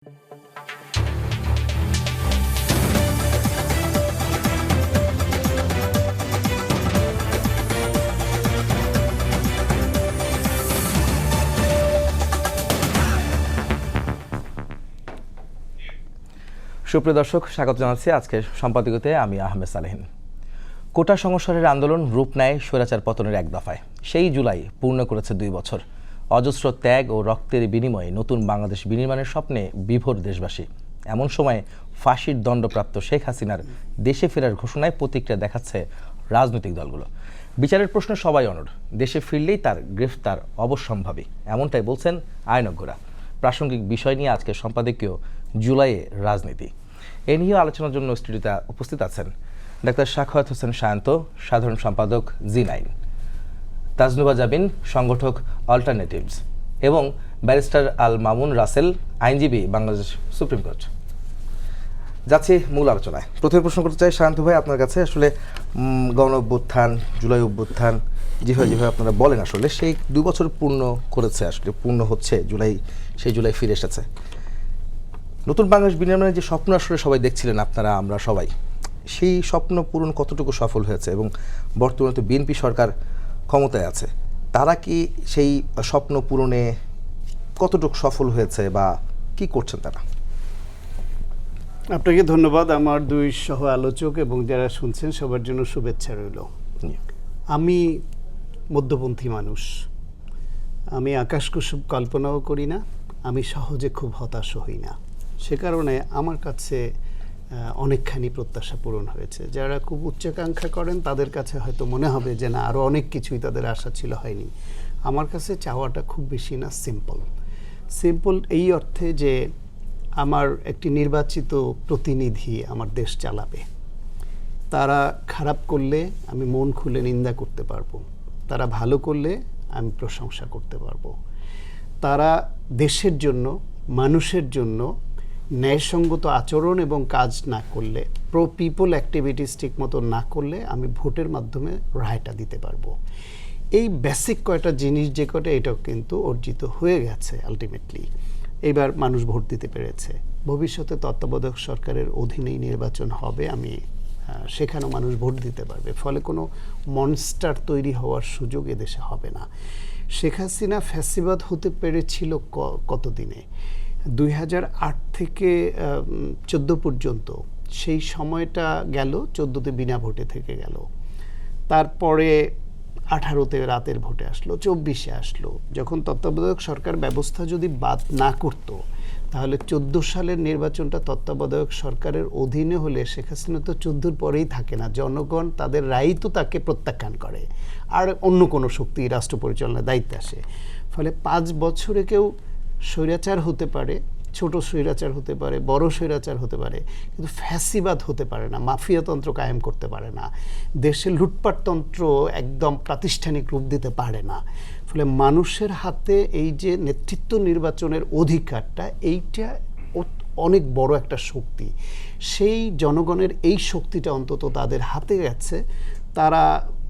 সুপ্রিয় দর্শক, স্বাগত জানাচ্ছি আজকের সম্পাদকীয়তে। আমি আহমেদ সালেহিন। কোটা সংস্কারের আন্দোলন রূপ নেয় স্বৈরাচার পতনের এক দফায়। সেই জুলাই পূর্ণ করেছে 2 বছর। অজস্র ত্যাগ ও রক্তের বিনিময়ে নতুন বাংলাদেশ বিনির্মাণের স্বপ্নে বিভোর দেশবাসী। এমন সময় ফাঁসির দণ্ডপ্রাপ্ত শেখ হাসিনার দেশে ফেরার ঘোষণায় প্রতিক্রিয়া দেখাচ্ছে রাজনৈতিক দলগুলো। বিচারের প্রশ্নে সবাই অনড়। দেশে ফিরলেই তার গ্রেফতার অবশ্যম্ভাবী, এমনটাই বলছেন আইনজ্ঞরা। প্রাসঙ্গিক বিষয় নিয়ে আজকের সম্পাদকীয় জুলাইয়ে রাজনীতি। এ নিয়ে আলোচনার জন্য স্টুডিওতে উপস্থিত আছেন ডাক্তার সাখাওয়াত হোসেন সায়ন্ত, সাধারণ সম্পাদক জি9, তাজনুবা জাবিন, সংগঠক অল্টারনেটিভস, এবং ব্যারিস্টার আল মামুন রাসেল, আইনজীবী, বাংলাদেশ সুপ্রিম কোর্ট। যাচ্ছি মূল আলোচনায়। প্রথমে প্রশ্ন করতে চাই সায়ন্ত ভাই আপনার কাছে। আসলে গণ অভ্যুত্থান, জুলাই অভ্যুত্থান যেভাবে আপনারা বলেন, আসলে সেই 2 বছর পূর্ণ করেছে, আসলে পূর্ণ হচ্ছে জুলাই, সেই জুলাই ফিরে এসেছে। নতুন বাংলাদেশ বিনির্মাণের যে স্বপ্ন আসলে সবাই দেখছিলেন, আপনারা, আমরা সবাই, সেই স্বপ্ন পূরণ কতটুকু সফল হয়েছে? এবং বর্তমানে তো বিএনপি সরকার ক্ষমতায় আছে, তারা কি সেই স্বপ্ন পূরণে কতটুকু সফল হয়েছে বা কি করছেন তারা? আপনাকে ধন্যবাদ। আমার 2 সহ আলোচক এবং যারা শুনছেন সবার জন্য শুভেচ্ছা রইল। আমি মধ্যপন্থী মানুষ। আমি আকাশ কুসুম কল্পনাও করি না, আমি সহজে খুব হতাশ হই না। সে কারণে আমার কাছে অনেকখানি প্রত্যাশা পূরণ হয়েছে। যারা খুব উচ্চাকাঙ্ক্ষা করেন তাদের কাছে হয়তো মনে হবে যে না, আরও অনেক কিছুই তাদের আশা ছিল, হয়নি। আমার কাছে চাওয়াটা খুব বেশি না, সিম্পল এই অর্থে যে আমার একটি নির্বাচিত প্রতিনিধি আমার দেশ চালাবে। তারা খারাপ করলে আমি মন খুলে নিন্দা করতে পারবো, তারা ভালো করলে আমি প্রশংসা করতে পারবো। তারা দেশের জন্য, মানুষের জন্য ন্যায়সঙ্গত আচরণ এবং কাজ না করলে, প্রো পিপল অ্যাক্টিভিটিস ঠিক মতো না করলে আমি ভোটের মাধ্যমে রায়টা দিতে পারবো। এই বেসিক কয়টা জিনিস যে কটা, এটাও কিন্তু অর্জিত হয়ে গেছে আলটিমেটলি। এবার মানুষ ভোট দিতে পেরেছে। ভবিষ্যতে তত্ত্বাবধায়ক সরকারের অধীনেই নির্বাচন হবে, আমি সেখানেও মানুষ ভোট দিতে পারবে। ফলে কোনো মনস্টার তৈরি হওয়ার সুযোগ এদেশে হবে না। শেখ হাসিনা ফ্যাসিবাদ হতে পেরেছিল কতদিনে? 2008 থেকে 14 পর্যন্ত সেই সময়টা গেল, 14তে বিনা ভোটে থেকে গেল। তারপরে 18তে রাতের ভোটে আসলো, 24-এ আসলো। যখন তত্ত্বাবধায়ক সরকার ব্যবস্থা যদি বাদ না করতো, তাহলে 14 সালের নির্বাচনটা তত্ত্বাবধায়ক সরকারের অধীনে হলে শেখ হাসিনা তো 14-র পরেই থাকে না। জনগণ তাদের রায় তো তাকে প্রত্যাখ্যান করে, আর অন্য কোনো শক্তি রাষ্ট্র পরিচালনার দায়িত্বে আসে। ফলে 5 বছরে কেউ স্বৈরাচার হতে পারে, ছোট স্বৈরাচার হতে পারে, বড় স্বৈরাচার হতে পারে, কিন্তু ফ্যাসিবাদ হতে পারে না, মাফিয়াতন্ত্র কায়েম করতে পারে না, দেশের লুটপাটতন্ত্র একদম প্রাতিষ্ঠানিক রূপ দিতে পারে না। ফলে মানুষের হাতে এই যে নেতৃত্ব নির্বাচনের অধিকারটা, এইটা অনেক বড় একটা শক্তি। সেই জনগণের এই শক্তিটা অন্তত তাদের হাতে গেছে। তারা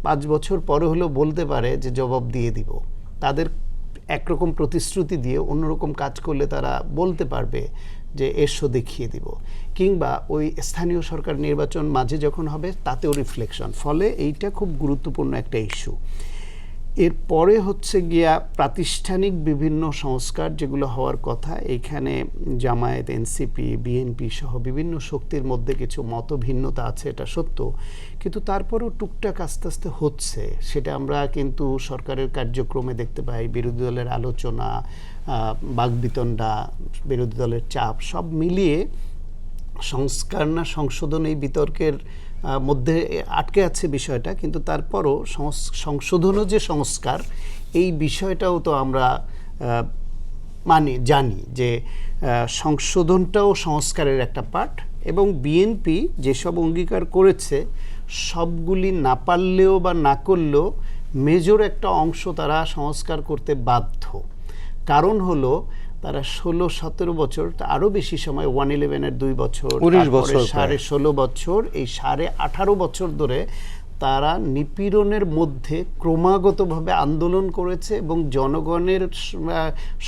5 বছর পরে হলেও বলতে পারে যে জবাব দিয়ে দিব। তাদের একরকম প্রতিশ্রুতি দিয়ে অন্যরকম কাজ করলে তারা বলতে পারবে যে এসো দেখিয়ে দিব, কিংবা ওই স্থানীয় সরকার নির্বাচন মাঝে যখন হবে তাতেও রিফ্লেকশন। ফলে এইটা খুব গুরুত্বপূর্ণ একটা ইস্যু। এরপরে হচ্ছে গিয়া প্রাতিষ্ঠানিক বিভিন্ন সংস্কার যেগুলো হওয়ার কথা। এখানে জামায়াত, এনসিপি, বিএনপি সহ বিভিন্ন শক্তির মধ্যে কিছু মতভিন্নতা আছে, এটা সত্য, কিন্তু তারপরেও টুকটাক আস্তে আস্তে হচ্ছে। সেটা আমরা কিন্তু সরকারের কার্যক্রমে দেখতে পাই। বিরোধী দলের আলোচনা, বাকবিতণ্ডা, বিরোধী দলের চাপ, সব মিলিয়ে সংস্কার না সংশোধন, এই বিতর্কের মধ্যে আটকে আছে বিষয়টা। কিন্তু তারপরও সংশোধনও যে সংস্কার, এই বিষয়টাও তো আমরা জানি যে সংশোধনটাও সংস্কারের একটা পার্ট। এবং বিএনপি যেসব অঙ্গীকার করেছে সবগুলি না পারলেও বা না করলেও মেজর একটা অংশ তারা সংস্কার করতে বাধ্য। কারণ হলো তারা 16-17 বছর, আরও বেশি সময়, 111-এর 2 বছর, 19 বছর, 16.5 বছর, এই 18.5 বছর ধরে তারা নিপীড়নের মধ্যে ক্রমাগতভাবে আন্দোলন করেছে এবং জনগণের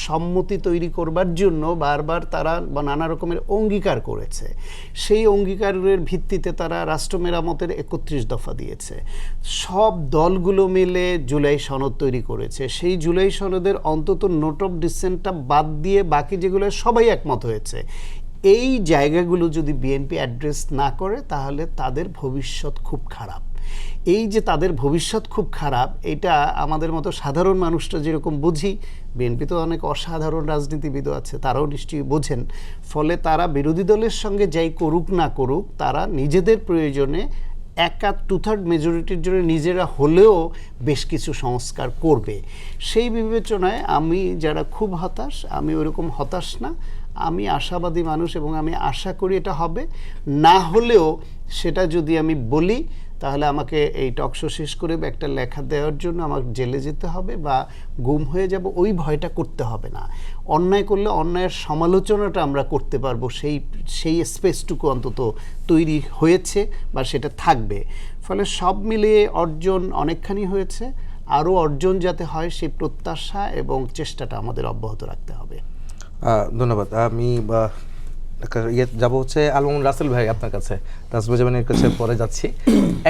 সম্মতি তৈরি করবার জন্য বারবার তারা নানা রকমের অঙ্গীকার করেছে। সেই অঙ্গীকারের ভিত্তিতে তারা রাষ্ট্র মেরামতের 31 দফা দিয়েছে। সব দলগুলো মিলে জুলাই সনদ তৈরি করেছে। সেই জুলাই সনদের অন্তত নোট অফ ডিসেন্টটা বাদ দিয়ে বাকি যেগুলো সবাই একমত হয়েছে। এই জায়গাগুলো যদি বিএনপি অ্যাড্রেস না করে তাহলে তাদের ভবিষ্যৎ খুব খারাপ। এই যে তাদের ভবিষ্যৎ খুব খারাপ, এটা আমাদের মতো সাধারণ মানুষরা যেরকম বুঝি, বিএনপি তো অনেক অসাধারণ রাজনীতিবিদও আছে, তারাও নিশ্চয়ই বোঝেন। ফলে তারা বিরোধী দলের সঙ্গে যাই করুক না করুক, তারা নিজেদের প্রয়োজনে 1/2 মেজরিটির জন্য নিজেরা হলেও বেশ কিছু সংস্কার করবে। সেই বিবেচনায় আমি যারা খুব হতাশ, আমি ওরকম হতাশ না, আমি আশাবাদী মানুষ এবং আমি আশা করি এটা হবে। না হলেও সেটা যদি আমি বলি তাহলে আমাকে এই টকশো শেষ করে একটা লেখা দেওয়ার জন্য আমার জেলে যেতে হবে বা গুম হয়ে যাব, ওই ভয়টা করতে হবে না। অন্যায় করলে অন্যায়ের সমালোচনাটা আমরা করতে পারবো, সেই স্পেসটুকু অন্তত তৈরি হয়েছে বা সেটা থাকবে। ফলে সব মিলিয়ে অর্জন অনেকখানি হয়েছে, আরও অর্জন যাতে হয় সেই প্রত্যাশা এবং চেষ্টাটা আমাদের অব্যাহত রাখতে হবে। ধন্যবাদ। আমি যাব হচ্ছে আলমুন রাসেল ভাই আপনার কাছে, তাসবিজামানের কাছে পরে যাচ্ছি।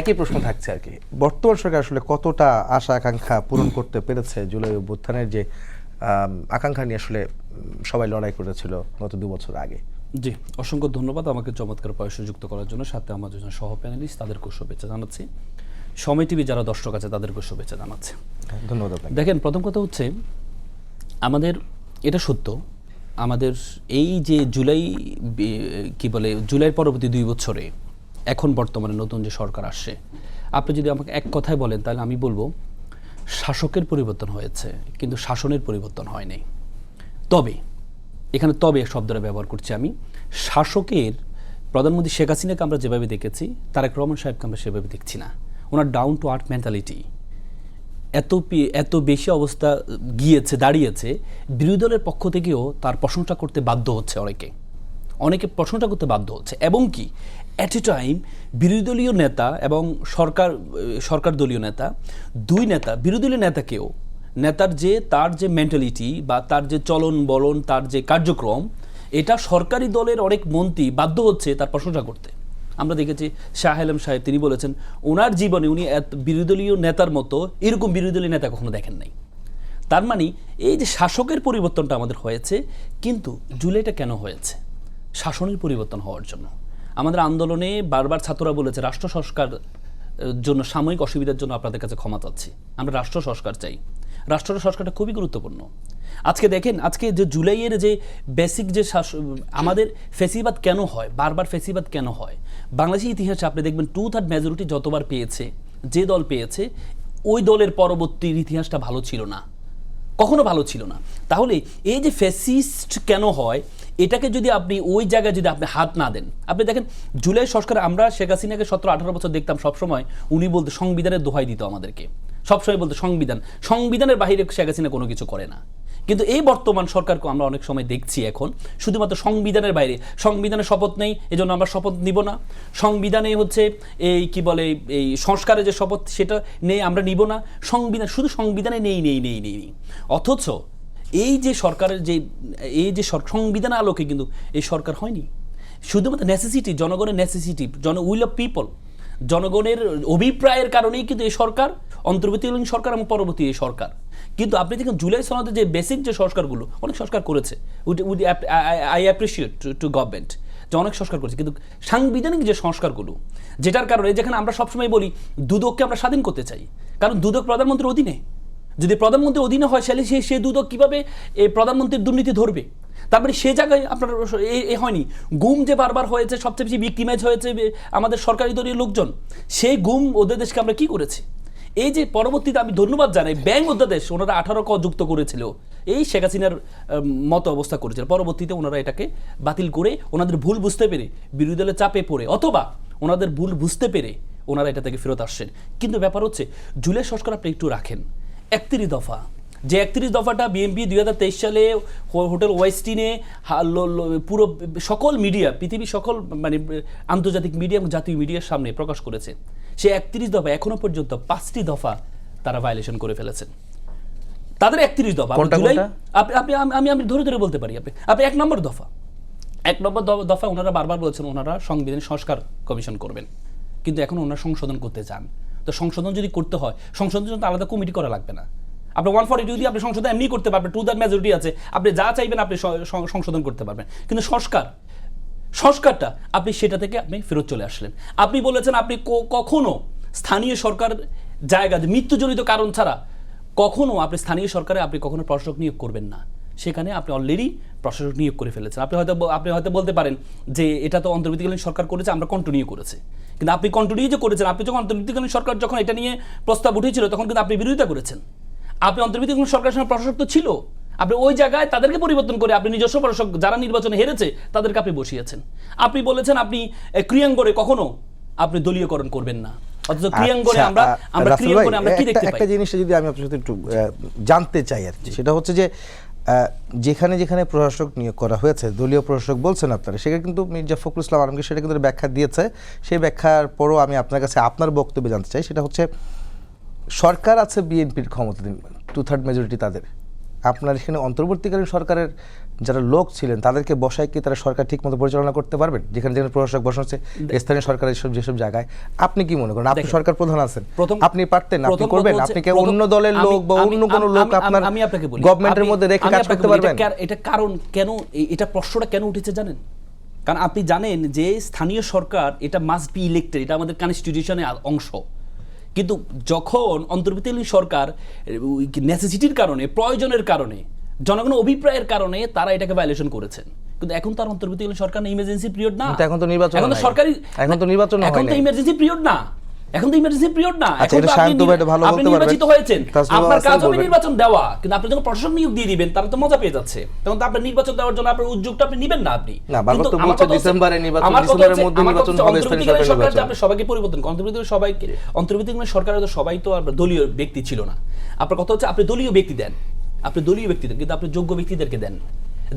একই প্রশ্ন থাকছে আর কি, বর্তমান সরকার আসলে কতটা আশা আকাঙ্ক্ষা পূরণ করতে পেরেছে জুলাই অভ্যুত্থানের যে আকাঙ্ক্ষা নিয়ে আসলে সবাই লড়াই করেছিল গত 2 বছর আগে? জি, অসংখ্য ধন্যবাদ আমাকে চমৎকার বয়সে যুক্ত করার জন্য। সাথে আমার দুজন সহ প্যানেলিস্ট, তাদেরকেও শুভেচ্ছা জানাচ্ছি। সময় টিভি যারা দর্শক আছে তাদেরকেও শুভেচ্ছা জানাচ্ছি। ধন্যবাদ আপনাকে। দেখেন, প্রথম কথা হচ্ছে আমাদের এটা সত্য, আমাদের এই যে জুলাইয়ের পরবর্তী 2 বছরে এখন বর্তমানে নতুন যে সরকার আসছে, আপনি যদি আমাকে এক কথায় বলেন তাহলে আমি বলবো শাসকের পরিবর্তন হয়েছে কিন্তু শাসনের পরিবর্তন হয়নি। তবে এখানে তবে শব্দটা ব্যবহার করছি আমি, শাসকের প্রধানমন্ত্রী শেখ হাসিনাকে আমরা যেভাবে দেখেছি, তারেক রহমান সাহেবকে আমরা সেভাবে দেখছি না। ওনার ডাউন টু আর্থ মেন্টালিটি এত বেশি অবস্থা দাঁড়িয়েছে, বিরোধী দলের পক্ষ থেকেও তার প্রশংসা করতে বাধ্য হচ্ছে, অনেকে প্রশংসা করতে বাধ্য হচ্ছে। এবং কি অ্যাট এ টাইম বিরোধী দলীয় নেতা এবং সরকার দলীয় নেতা, দুই নেতা বিরোধী দলীয় নেতাকেও তার যে মেন্টালিটি বা তার যে চলন বলন, তার যে কার্যক্রম, এটা সরকারি দলের অনেক মন্ত্রী বাধ্য হচ্ছে তার প্রশংসা করতে। আমরা দেখেছি শাহ আলম সাহেব, তিনি বলেছেন ওনার জীবনে উনি বিরোধী দলীয় নেতার মতো এরকম বিরোধী দলীয় নেতা কখনো দেখেন নাই। তার মানে এই যে শাসকের পরিবর্তনটা আমাদের হয়েছে, কিন্তু জুলাইটা কেন হয়েছে? শাসনের পরিবর্তন হওয়ার জন্য। আমাদের আন্দোলনে বারবার ছাত্ররা বলেছে রাষ্ট্র সংস্কার জন্য, সাময়িক অসুবিধার জন্য আপনাদের কাছে ক্ষমা চাচ্ছি, আমরা রাষ্ট্র সংস্কার চাই। রাষ্ট্র সংস্কারটা খুবই গুরুত্বপূর্ণ। আজকে দেখেন, আজকে যে জুলাইয়ের যে বেসিক যে আমাদের ফেসিবাদ কেন হয়, বারবার ফেসিবাদ কেন হয়, বাংলাদেশের ইতিহাসে আপনি দেখবেন 2/3 মেজরিটি যতবার পেয়েছে, যে দল পেয়েছে, ওই দলের পরবর্তীর ইতিহাসটা ভালো ছিল না, কখনো ভালো ছিল না। তাহলে এই যে ফ্যাসিস্ট কেন হয়, এটাকে যদি আপনি ওই জায়গায় যদি আপনি হাত না দেন, আপনি দেখেন জুলাই সংস্কার, আমরা শেখ হাসিনাকে 17-18 বছর দেখতাম সবসময় উনি বলতে সংবিধানের দোহাই দিত আমাদেরকে, সবসময় বলতে সংবিধানের বাহিরে শেখ হাসিনা কোনো কিছু করে না। কিন্তু এই বর্তমান সরকারকে আমরা অনেক সময় দেখছি এখন শুধুমাত্র সংবিধানের বাইরে, সংবিধানের শপথ নেই এজন্য আমরা শপথ নিব না, সংবিধানে হচ্ছে এই সংস্কারের যে শপথ সেটা নেই আমরা নিব না, শুধু সংবিধানে নেই। অথচ এই যে সরকারের যে সংবিধানের আলোকে কিন্তু এই সরকার হয়নি। শুধুমাত্র নেসেসিটি, জনগণের নেসেসিটি, উইল অফ পিপল, জনগণের অভিপ্রায়ের কারণেই কিন্তু এই সরকার, অন্তর্বর্তীকালীন সরকার এবং পরবর্তী এই সরকার। কিন্তু আপনি দেখেন জুলাই সনদে যে বেসিক যে সংস্কারগুলো, অনেক সংস্কার করেছে, আই অ্যাপ্রিসিয়েট টু গভর্নমেন্ট যে অনেক সংস্কার করেছে, কিন্তু সাংবিধানিক যে সংস্কারগুলো, যেটার কারণে যেখানে আমরা সবসময় বলি দুদককে আমরা স্বাধীন করতে চাই, কারণ দুদক প্রধানমন্ত্রীর অধীনে। যদি প্রধানমন্ত্রীর অধীনে হয় তাহলে সে দুদক কীভাবে এই প্রধানমন্ত্রীর দুর্নীতি ধরবে? তারপরে সে জায়গায় আপনার হয়নি, গুম যে বারবার হয়েছে, সবচেয়ে বেশি ভিক্টিমাইজ হয়েছে আমাদের সরকারি দলীয় লোকজন, সেই গুম অধ্যাদেশকে আমরা কি করেছি? এই যে পরবর্তীতে আমি ধন্যবাদ জানাই ব্যাংক অধ্যাদেশ, ওনারা 18 ক যুক্ত করেছিল, এই শেখ হাসিনার মতো অবস্থা করেছিল, পরবর্তীতে ওনারা এটাকে বাতিল করে ওনাদের ভুল বুঝতে পেরে, বিরোধী দলের চাপে পড়ে অথবা ওনাদের ভুল বুঝতে পেরে ওনারা এটা থেকে ফেরত আসছেন। কিন্তু ব্যাপার হচ্ছে জুলাই সংস্কার আপনি একটু রাখেন 31 দফা, যে 31 দফাটা বিএনপি 2023 সালে হোটেল ওয়েস্টিনে পুরো সকল মিডিয়া, পৃথিবীর সকল মানে আন্তর্জাতিক মিডিয়া এবং জাতীয় মিডিয়ার সামনে প্রকাশ করেছে। সে 31 দফা এখনো পর্যন্ত 5টি দফা তারা ভায়োলেশন করে ফেলেছেন। তাদের 31 দফা কোনটা জুলাই কোনটা? আমি ধরে ধরে বলতে পারি। আপনি 1 নম্বর দফা ওনারা বারবার বলছেন ওনারা সংবিধান সংস্কার কমিশন করবেন, কিন্তু এখন ওনারা সংশোধন করতে চান। তো সংশোধন যদি করতে হয়, সংশোধনের জন্য আলাদা কমিটি করা লাগবে না। আপনি 142 যদি আপনি সংশোধন এমনি করতে পারবেন, 2/3 মেজরিটি আছে, আপনি যা চাইবেন আপনি সংশোধন করতে পারবেন। কিন্তু সংস্কারটা আপনি সেটা থেকে আপনি ফেরত চলে আসলেন। আপনি বলেছেন আপনি কখনো স্থানীয় সরকার জায়গা মৃত্যুজনিত কারণ ছাড়া কখনো আপনি স্থানীয় সরকারে আপনি কখনো প্রশাসক নিয়োগ করবেন না। সেখানে আপনি অলরেডি প্রশাসক নিয়োগ করে ফেলেছেন। আপনি হয়তো বলতে পারেন যে এটা তো অন্তর্বর্তীকালীন সরকার করেছে, আমরা কন্টিনিউ করেছে। কিন্তু আপনি কন্টিনিউ যে করেছেন, আপনি যখন অন্তর্বর্তীকালীন সরকার যখন এটা নিয়ে প্রস্তাব উঠেছিল তখন কিন্তু আপনি বিরোধিতা করেছেন। আপনি অন্তর্বর্তীকালীন সরকারের সঙ্গে প্রশাসক তো ছিল, আপনি ওই জায়গায় তাদেরকে পরিবর্তন করে আপনি নিজস্ব প্রশাসক যারা নির্বাচনে হেরেছে তাদেরকে আপনি বসিয়েছেন। আপনি বলেছেন আপনি ক্রিয়াঙ্গনে কখনো আপনি দলীয়করণ করবেন না, অথচ ক্রিয়াঙ্গনে আমরা ক্রিয়াঙ্গনে আমরা কি দেখতে পাই? একটা জিনিস যদি আমি আপনার সাথে একটু জানতে চাই আর কি, সেটা হচ্ছে যে যেখানে যেখানে প্রশাসক নিয়োগ করা হয়েছে, দলীয় প্রশাসক বলছেন আপনারা, সেখানে কিন্তু মির্জা ফখরুল ইসলাম আলমগীর সেটা কিন্তু ব্যাখ্যা দিয়েছে। সেই ব্যাখ্যার পরও আমি আপনার কাছে আপনার বক্তব্য জানতে চাই। সেটা হচ্ছে সরকার আছে বিএনপির ক্ষমতাধীন, 2/3 মেজরিটি তাদের। আপনার এখানে অন্তর্বর্তীকালীন সরকারের যারা লোক ছিলেন তাদেরকে বসায় কি তারা সরকার ঠিক মতো পরিচালনা করতে পারবেন? যেখানে যেখানে প্রশাসক বসাচ্ছে স্থানীয় সরকারের যেসব জায়গায়, আপনি কি মনে করেন? আপনি সরকার প্রধান আছেন, আপনি পারতেন, আপনি করবেন? আপনি কি অন্য দলের লোক বা অন্য কোনো লোক আপনার গভর্নমেন্টের মধ্যে রেখে কাজ করতে পারবেন? এটা কারণ কেন, এটা প্রশ্নটা কেন উঠেছে জানেন? কারণ আপনি জানেন যে স্থানীয় সরকার এটা মাস্ট বি ইলেক্টেড, এটা আমাদের কনস্টিটিউশনের অংশ। কিন্তু যখন অন্তর্বর্তীকালীন সরকার নেসেসিটির কারণে, প্রয়োজনের কারণে, জনগণের অভিপ্রায়ের কারণে তারা এটাকে ভায়োলেশন করেছেন। কিন্তু এখন তার অন্তর্বর্তীকালীন সরকার ইমার্জেন্সি পিরিয়ড না, এখন তো নির্বাচন, এখন তো সরকারি, এখন তো নির্বাচন হয় না, এখন তো ইমার্জেন্সি পিরিয়ড না, এখন তো ইমার্জেন্সি পিরিয়ড না। আচ্ছা, এটা শান্ত ভাই এটা ভালো বলতে পারবেন। আপনি নির্বাচিত হয়েছেন, আপনার কাজ হবে বলবেন। নির্বাচন দেওয়া, কিন্তু আপনি যখন প্রশাসক নিয়োগ দিয়ে দিবেন তারা তো মজা পেয়ে যাচ্ছে, তখন তো আপনার নির্বাচন দেওয়ার জন্য আপনার উদ্যোগটা আপনি নেবেন না। আপনি না, বারবার তো বলছে ডিসেম্বরে নির্বাচন, ডিসেম্বরের মধ্যে নির্বাচন হবে, অন্তর্বর্তীকালীন সরকার যে আপনি সবাইকে পরিবর্তন করেন, অন্তর্বর্তীকালীন সরকারের তো সবাই তো আর দলীয় ব্যক্তি ছিল না। আপনার কথা হচ্ছে আপনি দলীয় ব্যক্তি দেন, কিন্তু আপনি যোগ্য ব্যক্তিদেরকে দেন।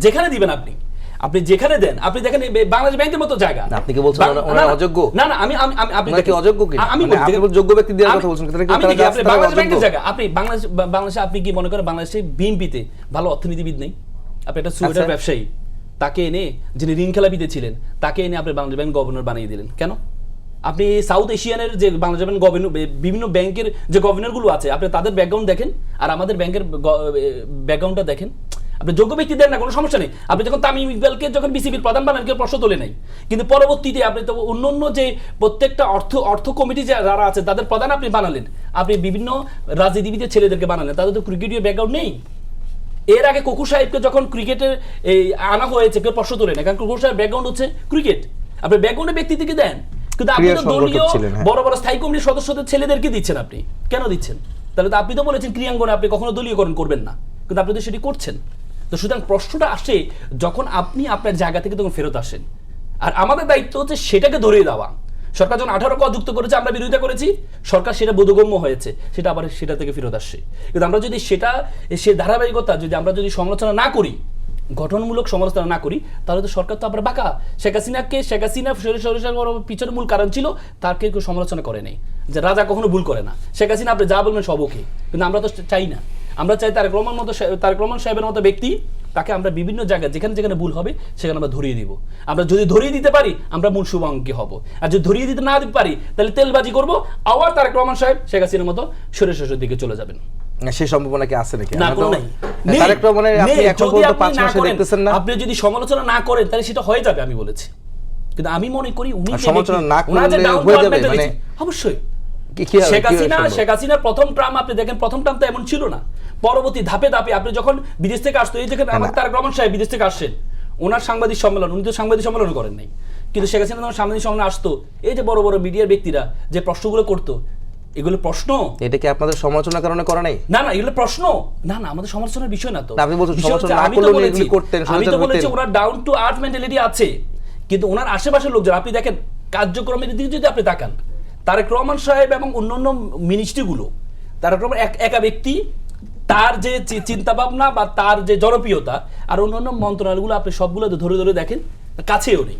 যেখানে দিবেন আপনি যেখানে দেন, আপনি দেখেন বাংলাদেশ ব্যাংকের মতো জায়গা, আপনি কি বলছেন ওনারা অযোগ্য? না না, আপনি কি অযোগ্য কি? আমি যোগ্য ব্যক্তি দেওয়ার কথা বলছেন, আপনি বাংলাদেশ ব্যাংকের জায়গা, আপনি বাংলাদেশে আপনি কি মনে করেন বাংলাদেশে বিএনপিতে ভালো অর্থনীতিবিদ নেই? আপনি একটা সোয়েটার ব্যবসায়ী তাকে এনে, যিনি ঋণ খেলাপিতে ছিলেন, তাকে এনে আপনি বাংলাদেশ ব্যাংক গভর্নর বানিয়ে দিলেন কেন? আপনি সাউথ এশিয়ানের যে বাংলাদেশ ব্যাংক গভর্নর, বিভিন্ন ব্যাংকের যে গভর্নরগুলো আছে, আপনি তাদের ব্যাকগ্রাউন্ড দেখেন আর আমাদের ব্যাংকের ব্যাকগ্রাউন্ডটা দেখেন। আপনি যোগ্য ব্যক্তি দেন না, কোনো সমস্যা নেই। আপনি যখন তামিম ইকবালকে যখন বিসিবির প্রধান বানান, কেউ প্রশ্ন তোলে নাই, কিন্তু পরবর্তীতে আপনি তো অন্য যে প্রত্যেকটা অর্থ কমিটি যারা আছে তাদের প্রধান আপনি বানালেন, আপনি বিভিন্ন রাজনীতিবিদের ছেলেদেরকে বানালেন, তাদের তো ক্রিকেটীয় ব্যাকগ্রাউন্ড নেই। এর আগে কোকু সাহেবকে যখন ক্রিকেটের আনা হয়েছে কেউ প্রশ্ন তোলে না, কারণ কোকু সাহেব ব্যাকগ্রাউন্ড হচ্ছে ক্রিকেট। আপনি ব্যাকগ্রাউন্ডে ব্যক্তি থেকে দেন, কিন্তু আপনি তো দলীয় বড় বড় স্থায়ী কমিটির সদস্যদের ছেলেদেরকে দিচ্ছেন। আপনি কেন দিচ্ছেন? তাহলে তো আপনি তো বলেছেন ক্রিয়াঙ্গনে আপনি কখনো দলীয়করণ করবেন না, কিন্তু আপনি তো সেটি করছেন। তো সুতরাং প্রশ্নটা আসে যখন আপনি আপনার জায়গা থেকে তখন ফেরত আসেন, আর আমাদের দায়িত্ব হচ্ছে সেটাকে ধরিয়ে দেওয়া। সরকার যখন 18 ক যুক্ত করেছে, আমরা বিরোধিতা করেছি, সরকার সেটা বোধগম্য হয়েছে, সেটা আবার সেটা থেকে ফেরত আসছে। কিন্তু আমরা যদি সে ধারাবাহিকতা আমরা যদি সমালোচনা না করি, গঠনমূলক সমালোচনা না করি, তাহলে তো সরকার তো আমরা বাঁকা। শেখ হাসিনা পিছনে মূল কারণ ছিল, তার কেউ সমালোচনা করে নেই, যে রাজা কখনো ভুল করে না। শেখ হাসিনা আপনি যা বলবেন সব ওকে, কিন্তু আমরা তো চাই না। আমরা চাই তারেক রহমান সাহেবের মতো ব্যক্তি, তাকে আমরা বিভিন্ন জায়গায় যেখানে যেখানে ভুল হবে সেখানে আমরা ধরিয়ে দিব। আমরা যদি ধরিয়ে দিতে পারি আমরা মূল শুভাঙ্গী হব, আর যদি ধরিয়ে দিতে না দিতে পারি তাহলে তেলবাজি করব, আবার তারেক রহমান সাহেব শেখ হাসিনার মতো সরে দিকে চলে যাবেন। সেই সম্ভাবনা কি আছে নাকি? না, কোনো নাই। তারেক রহমানের আপনি এখন পর্যন্ত 5 মাসে দেখতেছেন না। আপনি যদি সমালোচনা না করেন তাহলে সেটা হয়ে যাবে, আমি বলেছি। কিন্তু আমি মনে করি উনি সমালোচনা না করলে হয়ে যাবে, মানে অবশ্যই। শেখ হাসিনার প্রথম ট্রাম আপনি দেখেন, প্রথম ট্রাম তো এমন ছিল না। পরবর্তী ধাপে ধাপে আপনি যখন বিদেশ থেকে আসতো, এই যেখানে আমার তারেক রহমান সাহেব বিদেশ থেকে আসছেন, ওনার সাংবাদিক সম্মেলন, উনি তো সাংবাদিক সম্মেলন করেন নাই, কিন্তু শেখ হাসিনা যখন সাংবাদিক সম্মেলনে আসতো, এই যে বড় বড় মিডিয়ার ব্যক্তিরা যে প্রশ্নগুলো করতো, এগুলো প্রশ্ন। এটা কি আপনাদের সমালোচনার কারণে করা নাই? না না, এগুলো প্রশ্ন না, আমাদের সমালোচনার বিষয় না। তো আপনি বলছেন সমালোচনা না করলে এগুলো করতেন। আমি তো বলেছি ওনার ডাউন টু আর্থ মেন্টালিটি আছে, কিন্তু ওনার আশেপাশের লোকজন আপনি দেখেন, কার্যক্রমের দিকে যদি আপনি তাকান, তারেক রহমান সাহেব এবং অন্যান্য মিনিস্ট্রিগুলো, তারেক রহমান একা ব্যক্তি, তার যে চিন্তা ভাবনা বা তার যে জনপ্রিয়তা, আর অন্যান্য মন্ত্রণালয়গুলো আপনি সবগুলো ধরে ধরে দেখেন, কাছেও নেই।